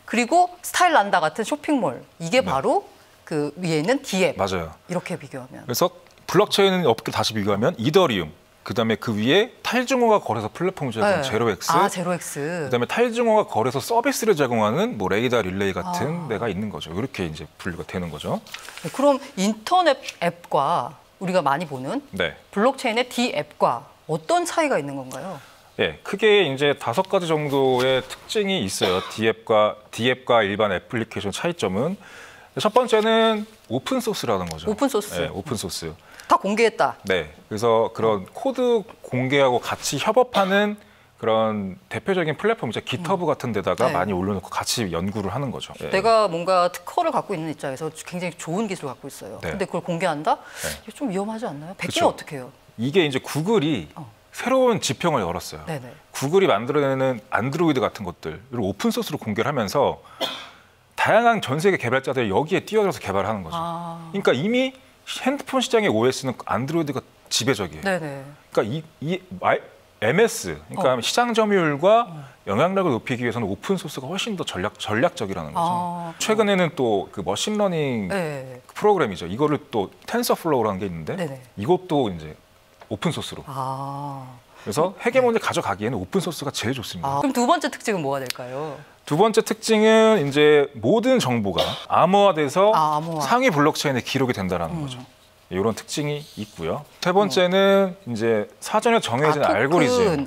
S1: 그리고 스타일란다 같은 쇼핑몰 이게 바로 그 위에 있는 D앱.
S2: 맞아요.
S1: 이렇게 비교하면.
S2: 그래서 블록체인 업계 다시 비교하면 이더리움, 그다음에 그 위에 탈중앙화 거래소 플랫폼을 제공하는 제로엑스,
S1: 제로엑스.
S2: 그다음에 탈중앙화 거래소 서비스를 제공하는 뭐 레이더 릴레이 같은 데가 있는 거죠. 이렇게 이제 분류가 되는 거죠.
S1: 네, 그럼 인터넷 앱과 우리가 많이 보는
S2: 네.
S1: 블록체인의 D앱과 어떤 차이가 있는 건가요?
S2: 예, 크게 이제 5가지 정도의 특징이 있어요. D앱과 일반 애플리케이션 차이점은 첫 번째는 오픈 소스라는 거죠.
S1: 오픈 소스.
S2: 네, 오픈 소스.
S1: 다 공개했다.
S2: 네, 그래서 그런 코드 공개하고 같이 협업하는 그런 대표적인 플랫폼이죠. 깃허브 같은 데다가
S1: 네.
S2: 많이 올려놓고 같이 연구를 하는 거죠. 예.
S1: 내가 뭔가 특허를 갖고 있는 입장에서 굉장히 좋은 기술을 갖고 있어요.
S2: 네.
S1: 근데 그걸 공개한다?
S2: 네.
S1: 이게 좀 위험하지 않나요? 베끼면
S2: 그쵸.
S1: 어떻게 해요?
S2: 이게 이제 구글이 새로운 지평을 열었어요.
S1: 네네.
S2: 구글이 만들어내는 안드로이드 같은 것들을 오픈 소스로 공개를 하면서 다양한 전 세계 개발자들이 여기에 뛰어들어서 개발을 하는 거죠. 그러니까 이미 핸드폰 시장의 OS는 안드로이드가 지배적이에요.
S1: 네네.
S2: 그러니까 MS, 그러니까 시장 점유율과 영향력을 높이기 위해서는 오픈 소스가 훨씬 더 전략적이라는 거죠. 최근에는 또 그 머신러닝
S1: 네.
S2: 프로그램이죠. 이거를 또 텐서플로우라는 게 있는데
S1: 네네.
S2: 이것도 이제 오픈 소스로. 그래서 헤게모니를 가져가기에는 오픈 소스가 제일 좋습니다.
S1: 그럼 두 번째 특징은 뭐가 될까요?
S2: 두 번째 특징은 이제 모든 정보가 암호화돼서
S1: 암호화.
S2: 상위 블록체인에 기록이 된다라는 거죠. 이런 특징이 있고요. 세 번째는 이제 사전에 정해진
S1: 토큰.
S2: 알고리즘에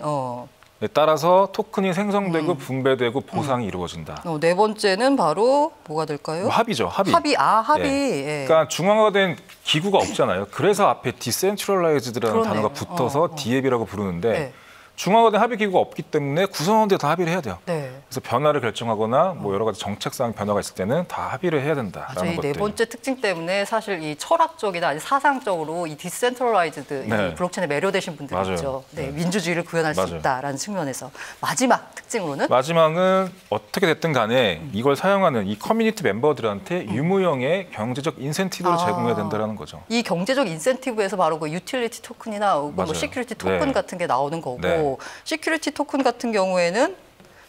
S2: 따라서 토큰이 생성되고 분배되고 보상이 이루어진다.
S1: 네 번째는 바로 뭐가 될까요?
S2: 뭐 합의죠, 합의.
S1: 합의.
S2: 예. 그러니까 중앙화된 기구가 없잖아요. 그래서 앞에 디센트럴라이즈드라는
S1: 그러네요.
S2: 단어가 붙어서 D앱이라고 부르는데 중앙화된 합의 기구가 없기 때문에 구성원들이 다 합의를 해야 돼요.
S1: 네.
S2: 그래서 변화를 결정하거나 뭐 여러 가지 정책상 변화가 있을 때는 다 합의를 해야 된다라는
S1: 이
S2: 것들.
S1: 네 번째 특징 때문에 사실 이 철학적이나 아니 사상적으로 이 디센트럴라이즈드 이 블록체인에 매료되신 분들이
S2: 맞아요.
S1: 있죠. 네, 민주주의를 구현할
S2: 맞아요.
S1: 수 있다라는 측면에서 마지막 특징으로는
S2: 마지막은 어떻게 됐든 간에 이걸 사용하는 이 커뮤니티 멤버들한테 유무형의 경제적 인센티브를 제공해야 된다는 거죠.
S1: 이 경제적 인센티브에서 바로 그 유틸리티 토큰이나 뭐 시큐리티 토큰 같은 게 나오는 거고 시큐리티 토큰 같은 경우에는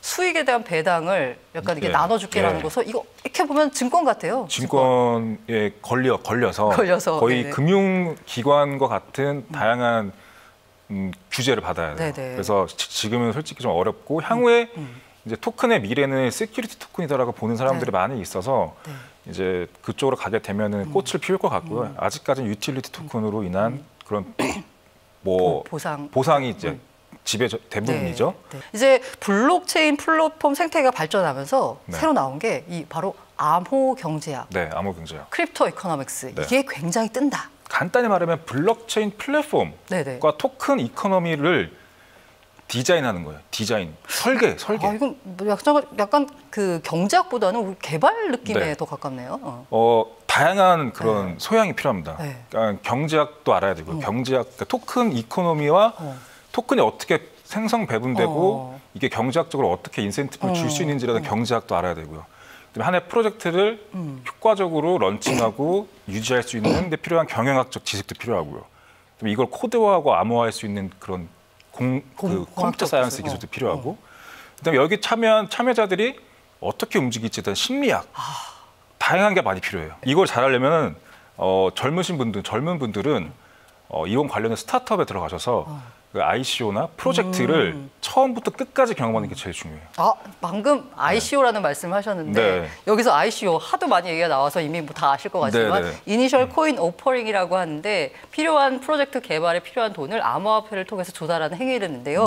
S1: 수익에 대한 배당을 약간 이게 나눠줄게라는 거서 이거 이렇게 보면 증권 같아요.
S2: 증권에 걸려서 거의 금융기관과 같은 다양한 규제를 받아야 돼요. 그래서 지금은 솔직히 좀 어렵고 향후에 이제 토큰의 미래는 시큐리티 토큰이다라고 보는 사람들이 많이 있어서 이제 그쪽으로 가게 되면은 꽃을 피울 것 같고요. 아직까지는 유틸리티 토큰으로 인한 그런 뭐 보상이 이제 지배 대부분이죠.
S1: 이제 블록체인 플랫폼 생태계가 발전하면서 새로 나온 게 이 바로 암호 경제학.
S2: 암호 경제학.
S1: 크립토 이코노믹스. 이게 굉장히 뜬다.
S2: 간단히 말하면 블록체인 플랫폼과 토큰 이코노미를 디자인하는 거예요. 디자인, 설계.
S1: 이건 약간 그 경제학보다는 개발 느낌에 더 가깝네요.
S2: 다양한 그런 소양이 필요합니다. 그러니까 경제학도 알아야 되고요. 경제학, 그러니까 토큰 이코노미와 토큰이 어떻게 생성 배분되고 이게 경제학적으로 어떻게 인센티브를 줄 수 있는지라는 경제학도 알아야 되고요. 하나의 프로젝트를 효과적으로 런칭하고 유지할 수 있는 데 필요한 경영학적 지식도 필요하고요. 이걸 코드화하고 암호화할 수 있는 그런 컴퓨터 사이언스 기술도 필요하고, 그다음에 여기 참여한 참여자들이 어떻게 움직일지에 대한 심리학, 다양한 게 많이 필요해요. 이걸 잘하려면 젊은 분들은 이런 관련된 스타트업에 들어가셔서 그 ICO나 프로젝트를 처음부터 끝까지 경험하는 게 제일 중요해요.
S1: 방금 ICO라는 말씀을 하셨는데 여기서 ICO 하도 많이 얘기가 나와서 이미 뭐 다 아실 것 같지만 이니셜 코인 오퍼링이라고 하는데 필요한 프로젝트 개발에 필요한 돈을 암호화폐를 통해서 조달하는 행위였는데요.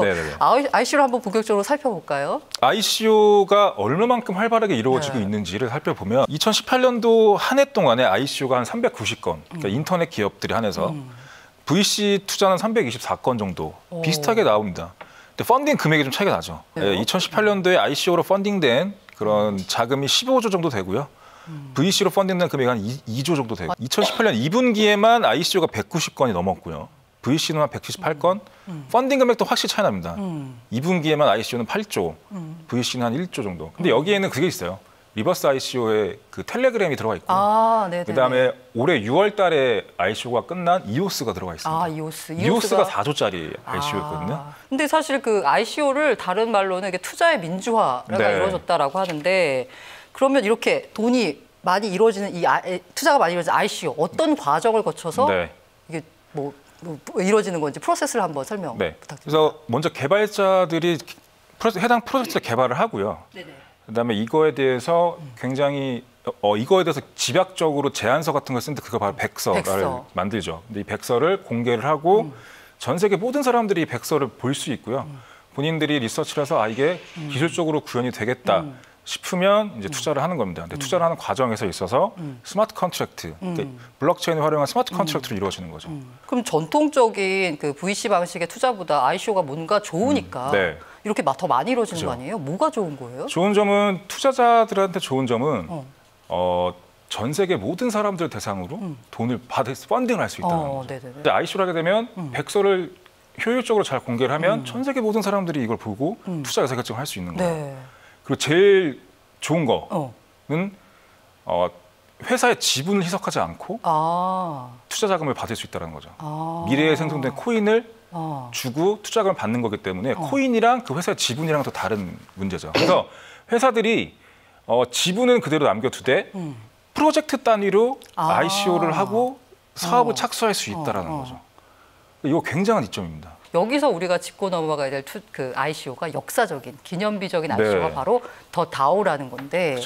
S1: ICO를 한번 본격적으로 살펴볼까요?
S2: ICO가 얼마만큼 활발하게 이루어지고 있는지를 살펴보면 2018년도 한 해 동안에 ICO가 한 390건, 그러니까 인터넷 기업들이 한해서 VC 투자는 324건 정도 비슷하게 나옵니다. 근데 펀딩 금액이 좀 차이가 나죠. 2018년도에 ICO로 펀딩된 그런 자금이 15조 정도 되고요. VC로 펀딩된 금액이 한 2조 정도 되고 2018년 2분기에만 ICO가 190건이 넘었고요. VC는 한 178건, 펀딩 금액도 확실히 차이 납니다. 2분기에만 ICO는 8조, VC는 한 1조 정도. 근데 여기에는 그게 있어요. 리버스 ICO에 그 텔레그램이 들어가 있고, 그다음에 올해 6월 달에 ICO가 끝난 이오스가 들어가 있습니다. 이오스가 4조짜리 ICO였거든요.
S1: 근데 사실 그 ICO를 다른 말로는 이게 투자의 민주화가 이루어졌다라고 하는데, 그러면 이렇게 돈이 많이 이루어지는 투자가 많이 이루어지는 ICO 어떤 과정을 거쳐서 이게 뭐 이루어지는 건지 프로세스를 한번 설명 부탁드립니다.
S2: 그래서 먼저 개발자들이 해당 프로젝트를 개발을 하고요. 그다음에 이거에 대해서 굉장히 이거에 대해서 집약적으로 제안서 같은 걸 쓰는데 그거 바로 백서를 만들죠. 근데 이 백서를 공개를 하고 전 세계 모든 사람들이 이 백서를 볼 수 있고요. 본인들이 리서치를 해서 이게 기술적으로 구현이 되겠다 싶으면 이제 투자를 하는 겁니다. 근데 투자를 하는 과정에서 있어서 스마트 컨트랙트, 그러니까 블록체인을 활용한 스마트 컨트랙트로 이루어지는 거죠.
S1: 그럼 전통적인 그 VC 방식의 투자보다 ICO가 뭔가 좋으니까 이렇게 더 많이 이루어지는 거 아니에요? 뭐가 좋은 거예요?
S2: 좋은 점은 투자자들한테 좋은 점은 전 세계 모든 사람들 대상으로 돈을 펀딩을 할 수 있다는 거죠. 근데 ICO를 하게 되면 백서를 효율적으로 잘 공개를 하면 전 세계 모든 사람들이 이걸 보고 투자 의사 결정을 할 수 있는 거예요. 그리고 제일 좋은 거는 회사의 지분을 희석하지 않고 투자 자금을 받을 수 있다는 거죠. 미래에 생성된 코인을 주고 투자금을 받는 거기 때문에 코인이랑 그 회사의 지분이랑 또 다른 문제죠. 그래서 회사들이 지분은 그대로 남겨두되 프로젝트 단위로 ICO를 하고 사업을 착수할 수 있다는 거죠. 이거 굉장한 이점입니다.
S1: 여기서 우리가 짚고 넘어가야 될 그 ICO가 역사적인, 기념비적인 ICO가 바로 더 다오라는 건데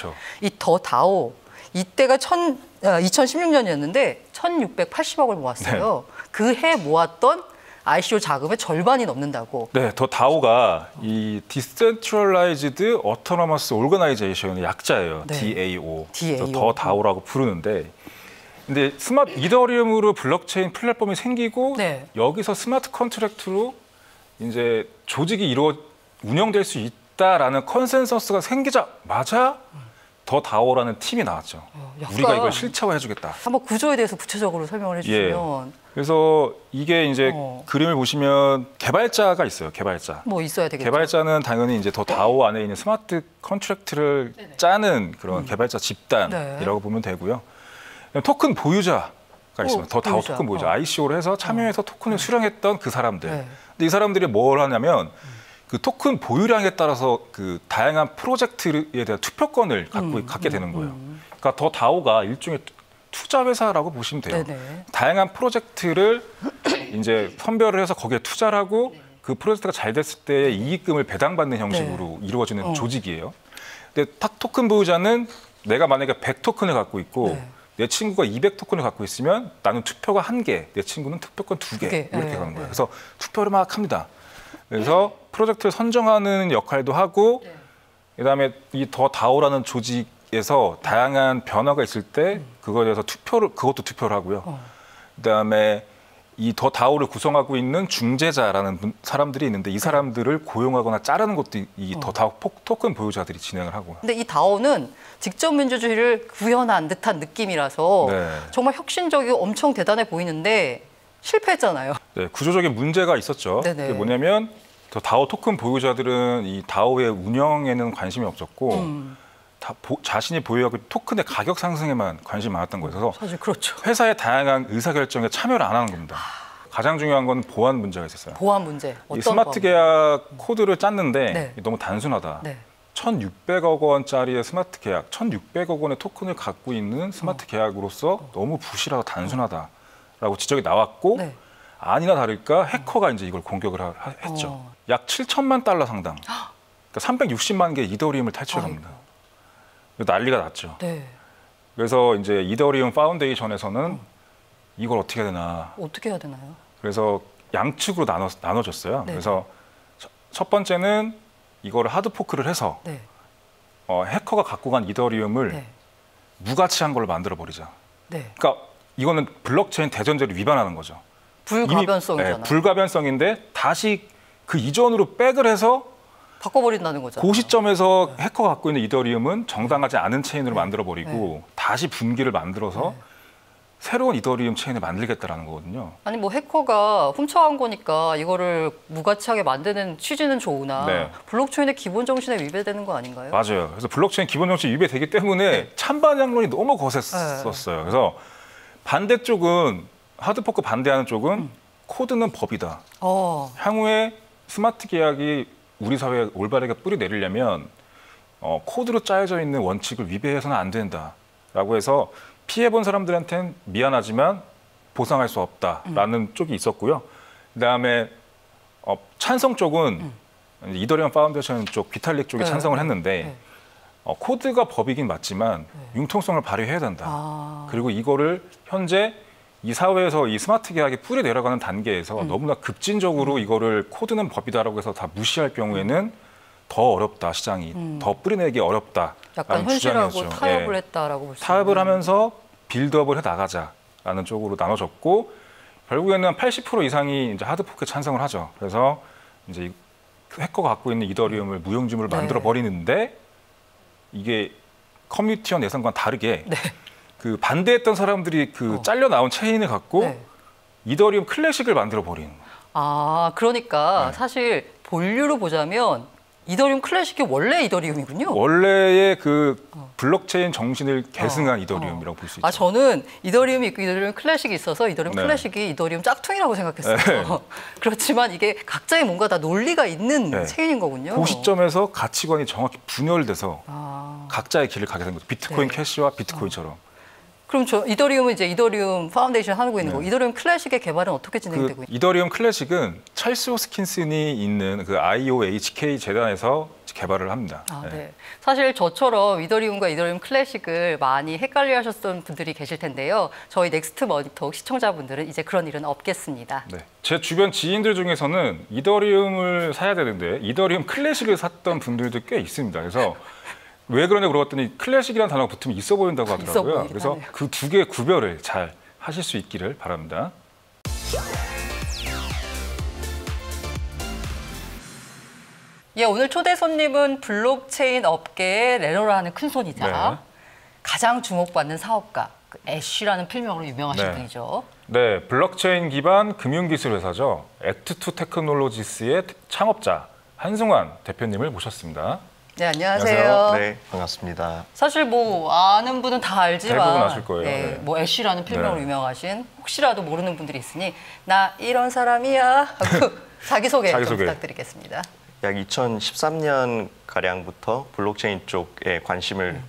S1: 이 더 다오, 이때가 2016년이었는데 1,680억을 모았어요. 그 해 모았던 ICO 자금의 절반이 넘는다고.
S2: 더 다오가 이 Decentralized Autonomous Organization의 약자예요. DAO. 더 다오라고 부르는데, 근데 이더리움으로 블록체인 플랫폼이 생기고 여기서 스마트 컨트랙트로 이제 조직이 운영될 수 있다라는 컨센서스가 생기자마자 더 다오라는 팀이 나왔죠. 우리가 이걸 실체화해주겠다.
S1: 한번 구조에 대해서 구체적으로 설명을 해주시면.
S2: 그래서 이게 이제 그림을 보시면 개발자가 있어요. 개발자.
S1: 뭐 있어야 되겠죠.
S2: 개발자는 당연히 이제 더 다오 안에 있는 스마트 컨트랙트를 짜는 그런 개발자 집단이라고 보면 되고요. 토큰 보유자가 있습니다. 더 다오 토큰 보유자. ICO로 해서 참여해서 토큰을 수령했던 그 사람들. 근데 이 사람들이 뭘 하냐면 그 토큰 보유량에 따라서 그 다양한 프로젝트에 대한 투표권을 갖게 되는 거예요. 그러니까 더 다오가 일종의 투자 회사라고 보시면 돼요. 다양한 프로젝트를 이제 선별을 해서 거기에 투자를 하고 그 프로젝트가 잘 됐을 때 이익금을 배당받는 형식으로 이루어지는 조직이에요. 근데 토큰 보유자는 내가 만약에 100토큰을 갖고 있고 내 친구가 200토큰을 갖고 있으면 나는 투표가 1개, 내 친구는 투표권 2개 이렇게 가는 거예요. 그래서 투표를 막 합니다. 그래서 프로젝트를 선정하는 역할도 하고 그다음에 이 더 다오라는 조직에서 다양한 변화가 있을 때 그거에 대해서 그것도 투표를 하고요. 그다음에 이 더 다오를 구성하고 있는 중재자라는 사람들이 있는데 이 사람들을 고용하거나 자르는 것도 이 더 다오 토큰 보유자들이 진행을 하고요.
S1: 근데 이 다오는 직접 민주주의를 구현한 듯한 느낌이라서 정말 혁신적이고 엄청 대단해 보이는데 실패했잖아요.
S2: 네, 구조적인 문제가 있었죠. 그게 뭐냐면 더 다오 토큰 보유자들은 이 다오의 운영에는 관심이 없었고 자신이 보유하고 있는 토큰의 가격 상승에만 관심이 많았던 거예요. 그래서
S1: 사실 그렇죠.
S2: 회사의 다양한 의사결정에 참여를 안 하는 겁니다. 가장 중요한 건 보안 문제가 있었어요.
S1: 보안 문제. 어떤
S2: 이 스마트 계약 코드를 짰는데 너무 단순하다. 1,600억 원짜리의 스마트 계약, 1,600억 원의 토큰을 갖고 있는 스마트 계약으로서 너무 부실하고 단순하다라고 지적이 나왔고 아니나 다를까 해커가 이제 이걸 공격을 했죠. 약 7천만 달러 상당, 그러니까 360만 개의 이더리움을 탈취합니다. 난리가 났죠. 그래서 이제 이더리움 파운데이션에서는 이걸 어떻게 해야 되나.
S1: 어떻게 해야 되나요?
S2: 그래서 양측으로 나눠졌어요. 그래서 첫 번째는 이거를 하드 포크를 해서 해커가 갖고 간 이더리움을 무가치한 걸로 만들어 버리자. 그러니까 이거는 블록체인 대전제를 위반하는 거죠.
S1: 불가변성이잖아요.
S2: 불가변성인데 다시 그 이전으로 백을 해서
S1: 바꿔버린다는 거잖아요.
S2: 그 시점에서 해커가 갖고 있는 이더리움은 정당하지 않은 체인으로 만들어버리고 다시 분기를 만들어서 새로운 이더리움 체인을 만들겠다라는 거거든요.
S1: 아니 뭐 해커가 훔쳐간 거니까 이거를 무가치하게 만드는 취지는 좋으나 블록체인의 기본 정신에 위배되는 거 아닌가요? 맞아요.
S2: 그래서 블록체인 기본 정신이 위배되기 때문에 찬반향론이 너무 거셌었어요. 그래서 반대쪽은 하드포크 반대하는 쪽은 코드는 법이다. 향후에 스마트 계약이 우리 사회에 올바르게 뿌리 내리려면 코드로 짜여져 있는 원칙을 위배해서는 안 된다라고 해서 피해본 사람들한테는 미안하지만 보상할 수 없다라는 쪽이 있었고요. 그다음에 찬성 쪽은 이더리움 파운데이션 쪽, 비탈릭 쪽이 찬성을 했는데 코드가 법이긴 맞지만 융통성을 발휘해야 된다. 그리고 이거를 현재 이 사회에서 이 스마트 계약이 뿌리 내려가는 단계에서 너무나 급진적으로 이거를 코드는 법이다라고 해서 다 무시할 경우에는 더 어렵다, 시장이. 더 뿌리내기 어렵다.
S1: 약간 현실하고 타협을 했다라고 볼 수 있는.
S2: 타협을 하면서 빌드업을 해나가자라는 쪽으로 나눠졌고 결국에는 80% 이상이 이제 하드포크에 찬성을 하죠. 그래서 이제 해커가 갖고 있는 이더리움을 무용지물을 만들어 버리는데 이게 커뮤니티원 예상과는 다르게 그 반대했던 사람들이 그 잘려 나온 체인을 갖고 이더리움 클래식을 만들어 버리는.
S1: 그러니까 사실 본류로 보자면 이더리움 클래식이 원래 이더리움이군요.
S2: 원래의 그 블록체인 정신을 계승한 이더리움이라고 볼 수 있죠.
S1: 저는 이더리움이 있고 이더리움 클래식이 있어서 이더리움 클래식이 이더리움 짝퉁이라고 생각했어요. 그렇지만 이게 각자의 뭔가 다 논리가 있는 체인인 거군요.
S2: 그 시점에서 가치관이 정확히 분열돼서 각자의 길을 가게 된 거죠. 비트코인 캐시와 비트코인처럼.
S1: 그럼 이더리움은 이제 이더리움 파운데이션 하고 있는 거고 이더리움 클래식의 개발은 어떻게 진행되고 있나요?
S2: 이더리움 클래식은 찰스 호스킨슨이 있는 그 IOHK 재단에서 개발을 합니다.
S1: 사실 저처럼 이더리움과 이더리움 클래식을 많이 헷갈려하셨던 분들이 계실 텐데요. 저희 넥스트 머니톡 시청자분들은 이제 그런 일은 없겠습니다.
S2: 제 주변 지인들 중에서는 이더리움을 사야 되는데 이더리움 클래식을 샀던 분들도 꽤 있습니다. 그래서 왜 그러냐 물어봤더니 클래식이라는 단어가 붙으면 있어 보인다고 하더라고요. 그래서 그 두 개의 구별을 잘 하실 수 있기를 바랍니다.
S1: 예, 오늘 초대 손님은 블록체인 업계의 레너라 하는 큰 손이자
S2: 네.
S1: 가장 주목받는 사업가, 그 애쉬라는 필명으로 유명하신
S2: 네.
S1: 분이죠.
S2: 네, 블록체인 기반 금융기술 회사죠. 액트2 테크놀로지스의 창업자 한승환 대표님을 모셨습니다.
S1: 네, 안녕하세요.
S3: 네, 반갑습니다.
S1: 사실 뭐 아는 분은 다 알지만
S2: 대부분 아실 거예요.
S1: 네,
S2: 네.
S1: 뭐 애쉬라는 필명으로
S2: 네.
S1: 유명하신 혹시라도 모르는 분들이 있으니 나 이런 사람이야 하고 자기소개 좀 부탁드리겠습니다.
S3: 약 2013년 가량부터 블록체인 쪽에 관심을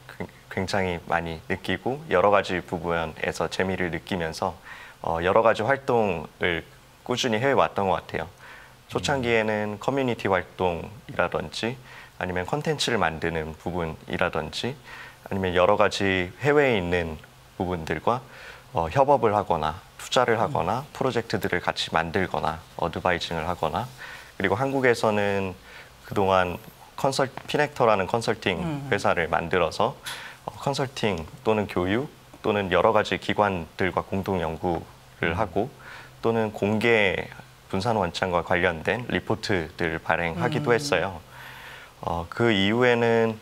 S3: 굉장히 많이 느끼고 여러 가지 부분에서 재미를 느끼면서 여러 가지 활동을 꾸준히 해왔던 것 같아요. 초창기에는 커뮤니티 활동이라든지 아니면 콘텐츠를 만드는 부분이라든지 아니면 여러 가지 해외에 있는 부분들과 협업을 하거나 투자를 하거나 프로젝트들을 같이 만들거나 어드바이징을 하거나 그리고 한국에서는 그동안 피넥터라는 컨설팅 회사를 만들어서 컨설팅 또는 교육 또는 여러 가지 기관들과 공동 연구를 하고 또는 공개 분산 원칙과 관련된 리포트들을 발행하기도 했어요. 그 이후에는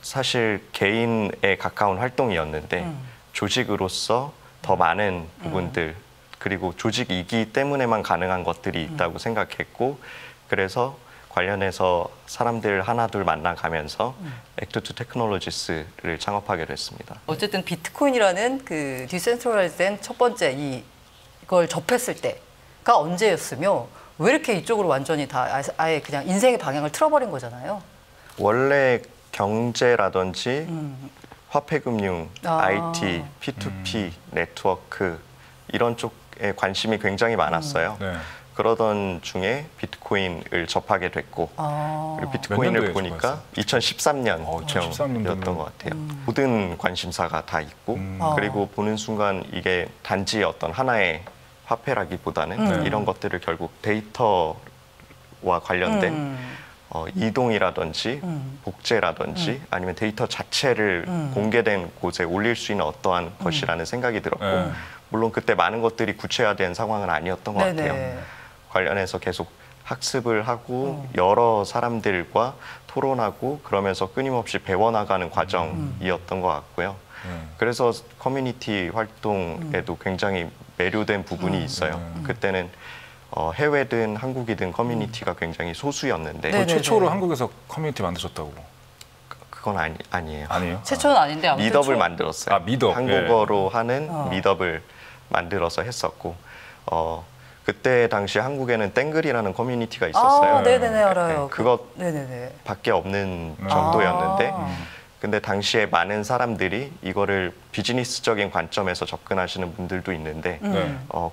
S3: 사실 개인에 가까운 활동이었는데 조직으로서 더 많은 부분들 그리고 조직이기 때문에만 가능한 것들이 있다고 생각했고 그래서 관련해서 사람들 하나둘 만나가면서 액트2 테크놀로지스를 창업하게 됐습니다.
S1: 어쨌든 비트코인이라는 그 디센트럴라이즈된 첫 번째 이걸 접했을 때가 언제였으며 왜 이렇게 이쪽으로 완전히 다 아예 그냥 인생의 방향을 틀어버린 거잖아요.
S3: 원래 경제라든지 화폐금융, IT, P2P, 네트워크 이런 쪽에 관심이 굉장히 많았어요.
S2: 네.
S3: 그러던 중에 비트코인을 접하게 됐고 그리고 비트코인을 보니까 2013년경이었던 것 같아요. 모든 관심사가 다 있고 그리고 보는 순간 이게 단지 어떤 하나의 화폐라기보다는 이런 것들을 결국 데이터와 관련된 이동이라든지 복제라든지 아니면 데이터 자체를 공개된 곳에 올릴 수 있는 어떠한 것이라는 생각이 들었고 물론 그때 많은 것들이 구체화된 상황은 아니었던 것 같아요. 관련해서 계속 학습을 하고 여러 사람들과 토론하고 그러면서 끊임없이 배워나가는 과정이었던 것 같고요. 그래서 커뮤니티 활동에도 굉장히 매료된 부분이 있어요. 그때는 해외든 한국이든 커뮤니티가 굉장히 소수였는데
S2: 최초로 한국에서 커뮤니티 만드셨다고.
S3: 그건 아니에요.
S2: 아니에요?
S1: 최초는 아닌데 아무튼
S3: 미덥을 만들었어요.
S2: 미덥.
S3: 한국어로 하는 미덥을 만들어서 했었고 그때 당시 한국에는 땡글이라는 커뮤니티가 있었어요.
S1: 네네네 알아요.
S3: 그것밖에 없는 정도였는데 근데 당시에 많은 사람들이 이거를 비즈니스적인 관점에서 접근하시는 분들도 있는데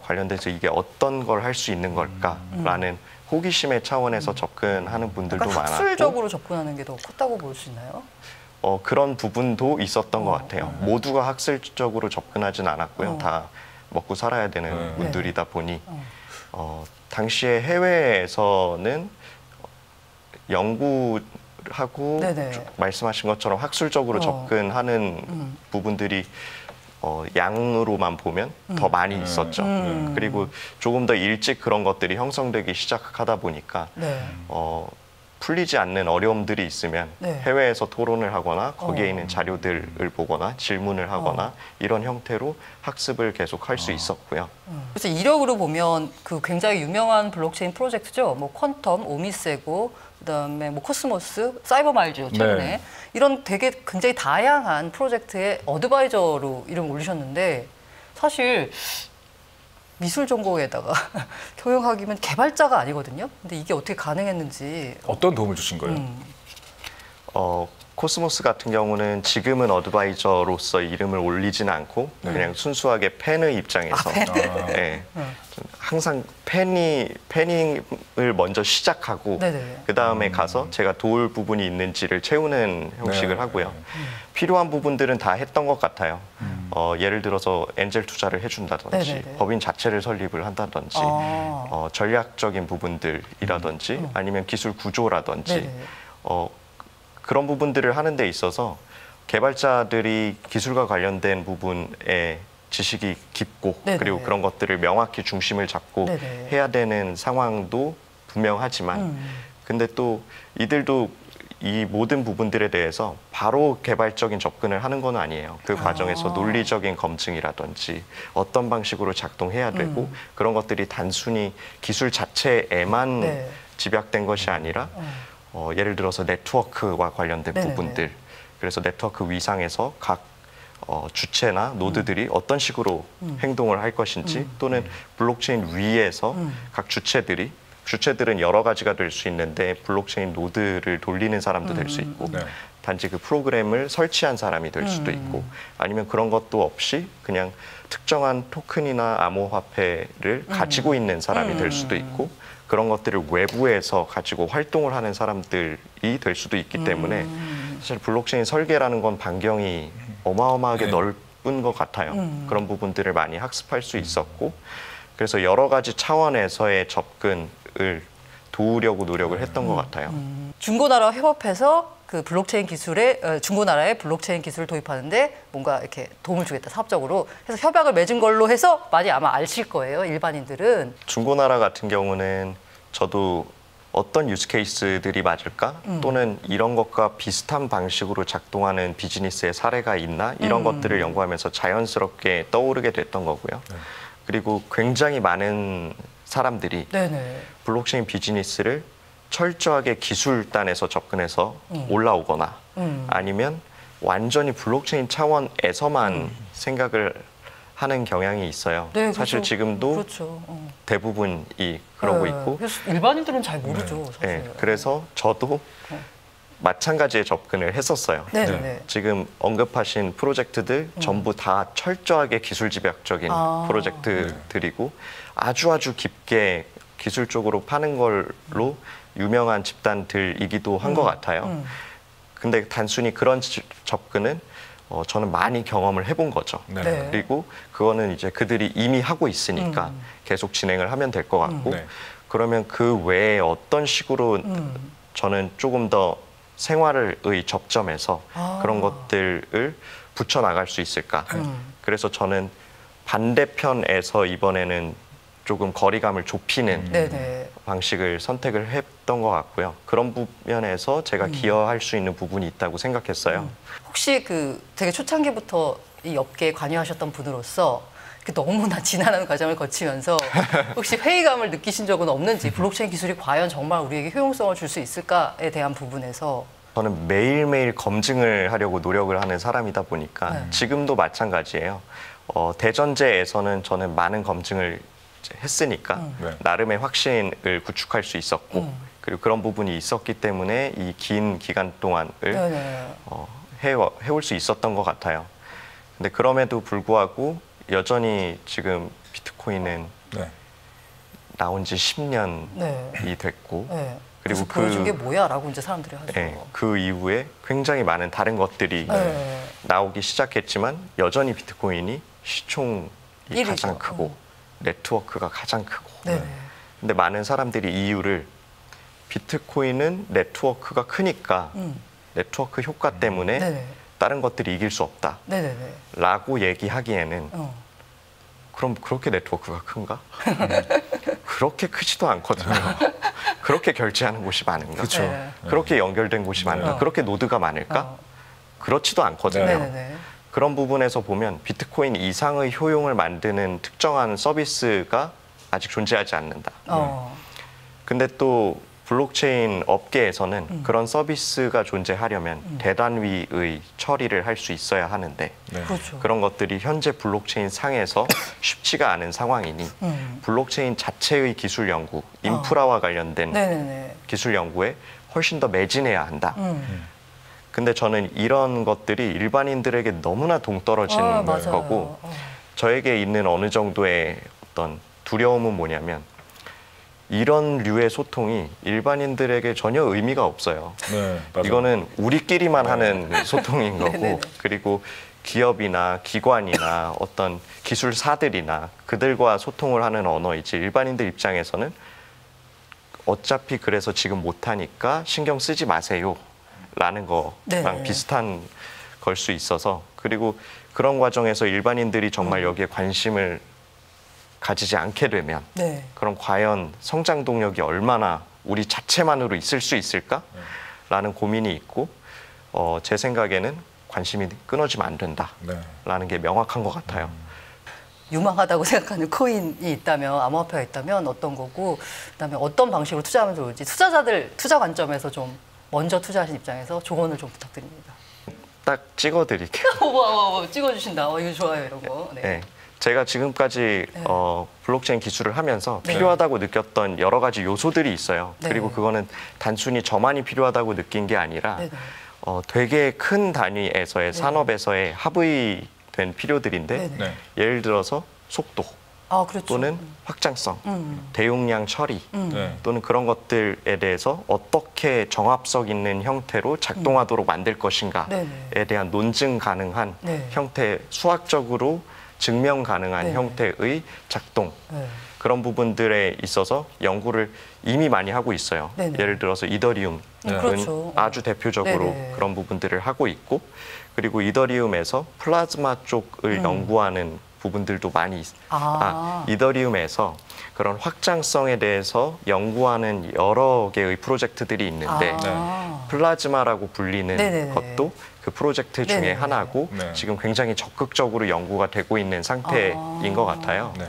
S3: 관련돼서 이게 어떤 걸 할 수 있는 걸까라는 호기심의 차원에서 접근하는 분들도 많았고
S1: 학술적으로 접근하는 게 더 컸다고 볼 수 있나요?
S3: 그런 부분도 있었던 것 같아요. 모두가 학술적으로 접근하진 않았고요. 다 먹고 살아야 되는 분들이다 보니 당시에 해외에서는 연구하고 말씀하신 것처럼 학술적으로 접근하는 부분들이 양으로만 보면 더 많이 있었죠. 그리고 조금 더 일찍 그런 것들이 형성되기 시작하다 보니까 풀리지 않는 어려움들이 있으면 해외에서 토론을 하거나 거기에 있는 자료들을 보거나 질문을 하거나 이런 형태로 학습을 계속 할 수 있었고요.
S1: 그래서 이력으로 보면 그 굉장히 유명한 블록체인 프로젝트죠. 뭐 퀀텀, 오미세고, 그다음에 뭐 코스모스, 사이버마일즈 최근에 이런 되게 굉장히 다양한 프로젝트의 어드바이저로 이름 올리셨는데 사실 미술 전공에다가 경영학이면 개발자가 아니거든요. 근데 이게 어떻게 가능했는지.
S2: 어떤 도움을 주신 거예요?
S3: 코스모스 같은 경우는 지금은 어드바이저로서 이름을 올리지는 않고 그냥 순수하게 팬의 입장에서 항상 패닝을 먼저 시작하고 그 다음에 가서 제가 도울 부분이 있는지를 채우는 형식을 하고요. 필요한 부분들은 다 했던 것 같아요. 예를 들어서 엔젤 투자를 해준다든지 법인 자체를 설립을 한다든지 전략적인 부분들이라든지 아니면 기술 구조라든지 그런 부분들을 하는 데 있어서 개발자들이 기술과 관련된 부분에 지식이 깊고 그리고 그런 것들을 명확히 중심을 잡고 해야 되는 상황도 분명하지만 근데 또 이들도 이 모든 부분들에 대해서 바로 개발적인 접근을 하는 건 아니에요. 그 과정에서 논리적인 검증이라든지 어떤 방식으로 작동해야 되고 그런 것들이 단순히 기술 자체에만
S1: 네.
S3: 집약된 것이 아니라 예를 들어서 네트워크와 관련된
S1: 네네네.
S3: 부분들, 그래서 네트워크 위상에서 각 주체나 노드들이 어떤 식으로 행동을 할 것인지 또는 블록체인 위에서 각 주체들은 여러 가지가 될 수 있는데 블록체인 노드를 돌리는 사람도 될 수 있고
S2: 네.
S3: 단지 그 프로그램을 설치한 사람이 될 수도 있고 아니면 그런 것도 없이 그냥 특정한 토큰이나 암호화폐를 가지고 있는 사람이 될 수도 있고 그런 것들을 외부에서 가지고 활동을 하는 사람들이 될 수도 있기 때문에 사실 블록체인 설계라는 건 반경이 어마어마하게
S2: 네.
S3: 넓은 것 같아요. 그런 부분들을 많이 학습할 수 있었고 그래서 여러 가지 차원에서의 접근을 도우려고 노력을 했던 것 같아요.
S1: 중고나라와 협업해서 그 블록체인 기술에 중고나라에 블록체인 기술을 도입하는데 뭔가 이렇게 도움을 주겠다 사업적으로 해서 협약을 맺은 걸로 해서 많이 아마 아실 거예요 일반인들은.
S3: 중고나라 같은 경우는 저도 어떤 유스케이스들이 맞을까 또는 이런 것과 비슷한 방식으로 작동하는 비즈니스의 사례가 있나 이런 것들을 연구하면서 자연스럽게 떠오르게 됐던 거고요. 그리고 굉장히 많은 사람들이
S1: 네네.
S3: 블록체인 비즈니스를 철저하게 기술단에서 접근해서 올라오거나 아니면 완전히 블록체인 차원에서만 생각을 하는 경향이 있어요.
S1: 네,
S3: 사실
S1: 그렇죠.
S3: 지금도
S1: 그렇죠.
S3: 대부분이 그러고
S1: 네.
S3: 있고
S1: 그래서 일반인들은 잘 모르죠. 사실.
S3: 네, 그래서 저도 마찬가지의 접근을 했었어요.
S1: 네네.
S3: 지금 언급하신 프로젝트들 전부 다 철저하게 기술 집약적인 프로젝트들이고 아주 깊게 기술적으로 파는 걸로 유명한 집단들이기도 한 것 같아요. 근데 단순히 그런 접근은 저는 많이 경험을 해본 거죠.
S1: 네.
S3: 그리고 그거는 이제 그들이 이미 하고 있으니까 계속 진행을 하면 될 것 같고
S2: 네.
S3: 그러면 그 외에 어떤 식으로 저는 조금 더 생활의 접점에서 그런 것들을 붙여나갈 수 있을까. 그래서 저는 반대편에서 이번에는 조금 거리감을 좁히는
S1: 네네.
S3: 방식을 선택을 했던 것 같고요. 그런 부분에서 제가 기여할 수 있는 부분이 있다고 생각했어요.
S1: 혹시 그 되게 초창기부터 이 업계에 관여하셨던 분으로서 너무나 지난한 과정을 거치면서 혹시 회의감을 느끼신 적은 없는지 블록체인 기술이 과연 정말 우리에게 효용성을 줄 수 있을까에 대한 부분에서
S3: 저는 매일매일 검증을 하려고 노력을 하는 사람이다 보니까 지금도 마찬가지예요. 대전제에서는 저는 많은 검증을 했으니까 나름의 확신을 구축할 수 있었고 그리고 그런 부분이 있었기 때문에 이 긴 기간 동안을 해올 수 있었던 것 같아요. 근데 그럼에도 불구하고 여전히 지금 비트코인은 나온 지 10년이 됐고
S1: 그리고 보여준 게 뭐야라고 이제 사람들이 하죠.
S3: 그 이후에 굉장히 많은 다른 것들이 나오기 시작했지만 여전히 비트코인이 시총이
S1: 1위죠.
S3: 가장 크고 네트워크가 가장 크고 근데 많은 사람들이 이유를 비트코인은 네트워크가 크니까 네트워크 효과 때문에 다른 것들이 이길 수 없다 라고 얘기하기에는 그럼 그렇게 네트워크가 큰가? 그렇게 크지도 않거든요. 그렇게 결제하는 곳이 많은가?
S2: 그렇죠.
S3: 그렇게 연결된 곳이 많은가? 그렇게 노드가 많을까? 그렇지도 않거든요. 그런 부분에서 보면 비트코인 이상의 효용을 만드는 특정한 서비스가 아직 존재하지 않는다. 근데 또 블록체인 업계에서는 그런 서비스가 존재하려면 대단위의 처리를 할 수 있어야 하는데
S1: 그렇죠.
S3: 그런 것들이 현재 블록체인 상에서 쉽지가 않은 상황이니 블록체인 자체의 기술 연구, 인프라와 관련된 기술 연구에 훨씬 더 매진해야 한다. 근데 저는 이런 것들이 일반인들에게 너무나 동떨어진 거고 저에게 있는 어느 정도의 어떤 두려움은 뭐냐면 이런 류의 소통이 일반인들에게 전혀 의미가 없어요. 이거는 우리끼리만 하는 소통인 거고 그리고 기업이나 기관이나 어떤 기술사들이나 그들과 소통을 하는 언어이지 일반인들 입장에서는 어차피 그래서 지금 못하니까 신경 쓰지 마세요 라는 거랑 비슷한 걸 수 있어서 그리고 그런 과정에서 일반인들이 정말 여기에 관심을 가지지 않게 되면 그럼 과연 성장 동력이 얼마나 우리 자체만으로 있을 수 있을까라는 고민이 있고 제 생각에는 관심이 끊어지면 안 된다라는 게 명확한 것 같아요.
S1: 유망하다고 생각하는 코인이 있다면, 암호화폐가 있다면 어떤 거고, 그다음에 어떤 방식으로 투자하면 좋을지 투자자들 투자 관점에서 좀 먼저 투자하신 입장에서 조언을 좀 부탁드립니다.
S3: 딱 찍어드릴게요.
S1: 찍어주신다. 이거 좋아요, 이런 거. 네.
S3: 네. 제가 지금까지
S1: 네.
S3: 블록체인 기술을 하면서
S1: 네.
S3: 필요하다고 느꼈던 여러 가지 요소들이 있어요.
S1: 네.
S3: 그리고 그거는 단순히 저만이 필요하다고 느낀 게 아니라
S1: 네.
S3: 되게 큰 단위에서의 산업에서의 합의된 필요들인데
S1: 네.
S3: 예를 들어서 속도
S1: 그렇죠.
S3: 또는 확장성, 대용량 처리
S2: 네.
S3: 또는 그런 것들에 대해서 어떻게 정합성 있는 형태로 작동하도록 만들 것인가에 대한 논증 가능한
S1: 네.
S3: 형태, 수학적으로 증명 가능한
S1: 네.
S3: 형태의 작동
S1: 네.
S3: 그런 부분들에 있어서 연구를 이미 많이 하고 있어요.
S1: 네네.
S3: 예를 들어서 이더리움은
S1: 그렇죠.
S3: 아주 대표적으로
S1: 네네.
S3: 그런 부분들을 하고 있고 그리고 이더리움에서 플라즈마 쪽을 연구하는 부분들도 많이 이더리움에서 그런 확장성에 대해서 연구하는 여러 개의 프로젝트들이 있는데 플라즈마라고 불리는
S1: 네네네.
S3: 것도 그 프로젝트 중에
S1: 네네네.
S3: 하나고
S2: 네.
S3: 지금 굉장히 적극적으로 연구가 되고 있는 상태인 것 같아요.
S2: 네.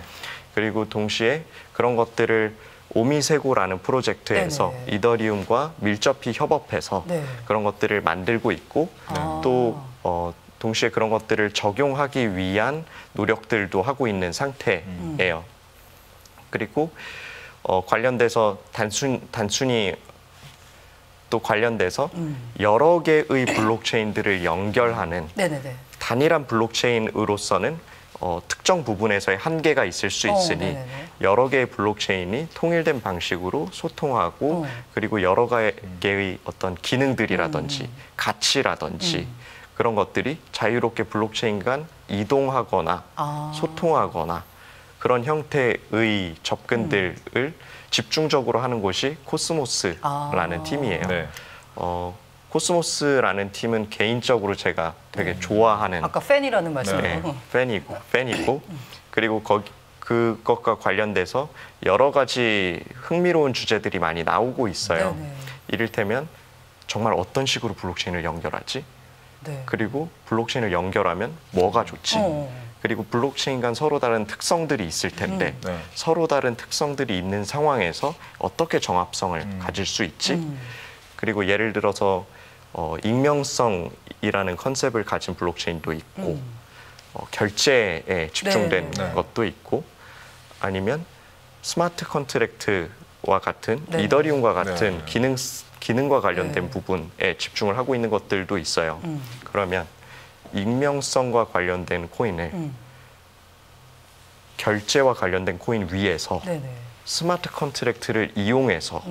S3: 그리고 동시에 그런 것들을 오미세고라는 프로젝트에서
S1: 네네.
S3: 이더리움과 밀접히 협업해서
S1: 네.
S3: 그런 것들을 만들고 있고 또 동시에 그런 것들을 적용하기 위한 노력들도 하고 있는 상태예요. 그리고 관련돼서 단순히 또 관련돼서 여러 개의 블록체인들을 연결하는
S1: 네네네.
S3: 단일한 블록체인으로서는 특정 부분에서의 한계가 있을 수 있으니
S1: 네네네.
S3: 여러 개의 블록체인이 통일된 방식으로 소통하고 그리고 여러 개의 어떤 기능들이라든지 가치라든지 그런 것들이 자유롭게 블록체인 간 이동하거나 소통하거나 그런 형태의 접근들을 집중적으로 하는 곳이 코스모스라는 팀이에요.
S2: 네.
S3: 코스모스라는 팀은 개인적으로 제가 되게 좋아하는
S1: 아까 팬이라는 말씀으로.
S3: 팬이고 그리고 그것과 관련돼서 여러 가지 흥미로운 주제들이 많이 나오고 있어요.
S1: 네네.
S3: 이를테면 정말 어떤 식으로 블록체인을 연결하지?
S1: 네.
S3: 그리고 블록체인을 연결하면 뭐가 좋지? 그리고 블록체인 간 서로 다른 특성들이 있을 텐데
S2: 네.
S3: 서로 다른 특성들이 있는 상황에서 어떻게 정합성을 가질 수 있지? 그리고 예를 들어서 익명성이라는 컨셉을 가진 블록체인도 있고 결제에 집중된
S1: 네.
S3: 것도 있고 아니면 스마트 컨트랙트와 같은
S1: 네.
S3: 이더리움과 같은
S2: 네.
S3: 기능과 관련된
S1: 네.
S3: 부분에 집중을 하고 있는 것들도 있어요. 그러면 익명성과 관련된 코인을 결제와 관련된 코인 위에서
S1: 네네.
S3: 스마트 컨트랙트를 이용해서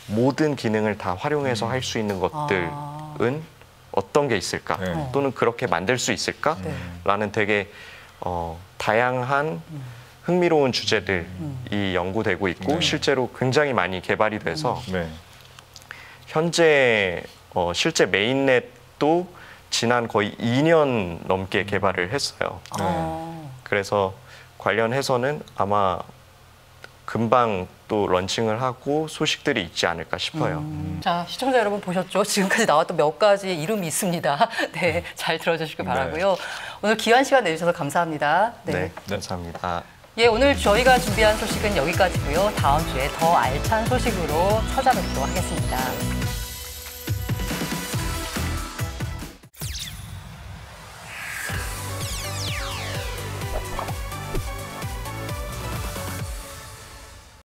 S3: 모든 기능을 다 활용해서 할 수 있는 것들은 어떤 게 있을까?
S2: 네.
S3: 또는 그렇게 만들 수 있을까?
S1: 네.
S3: 라는 되게 다양한 흥미로운 주제들이 연구되고 있고
S2: 네.
S3: 실제로 굉장히 많이 개발이 돼서
S2: 네.
S3: 현재 실제 메인넷도 지난 거의 2년 넘게 개발을 했어요. 그래서 관련해서는 아마 금방 또 런칭을 하고 소식들이 있지 않을까 싶어요.
S1: 자, 시청자 여러분 보셨죠? 지금까지 나왔던 몇 가지 이름이 있습니다. 네, 잘 들어주시길 바라고요. 오늘 귀한 시간 내주셔서 감사합니다.
S3: 네, 감사합니다.
S1: 예, 오늘 저희가 준비한 소식은 여기까지고요. 다음 주에 더 알찬 소식으로 찾아뵙도록 하겠습니다.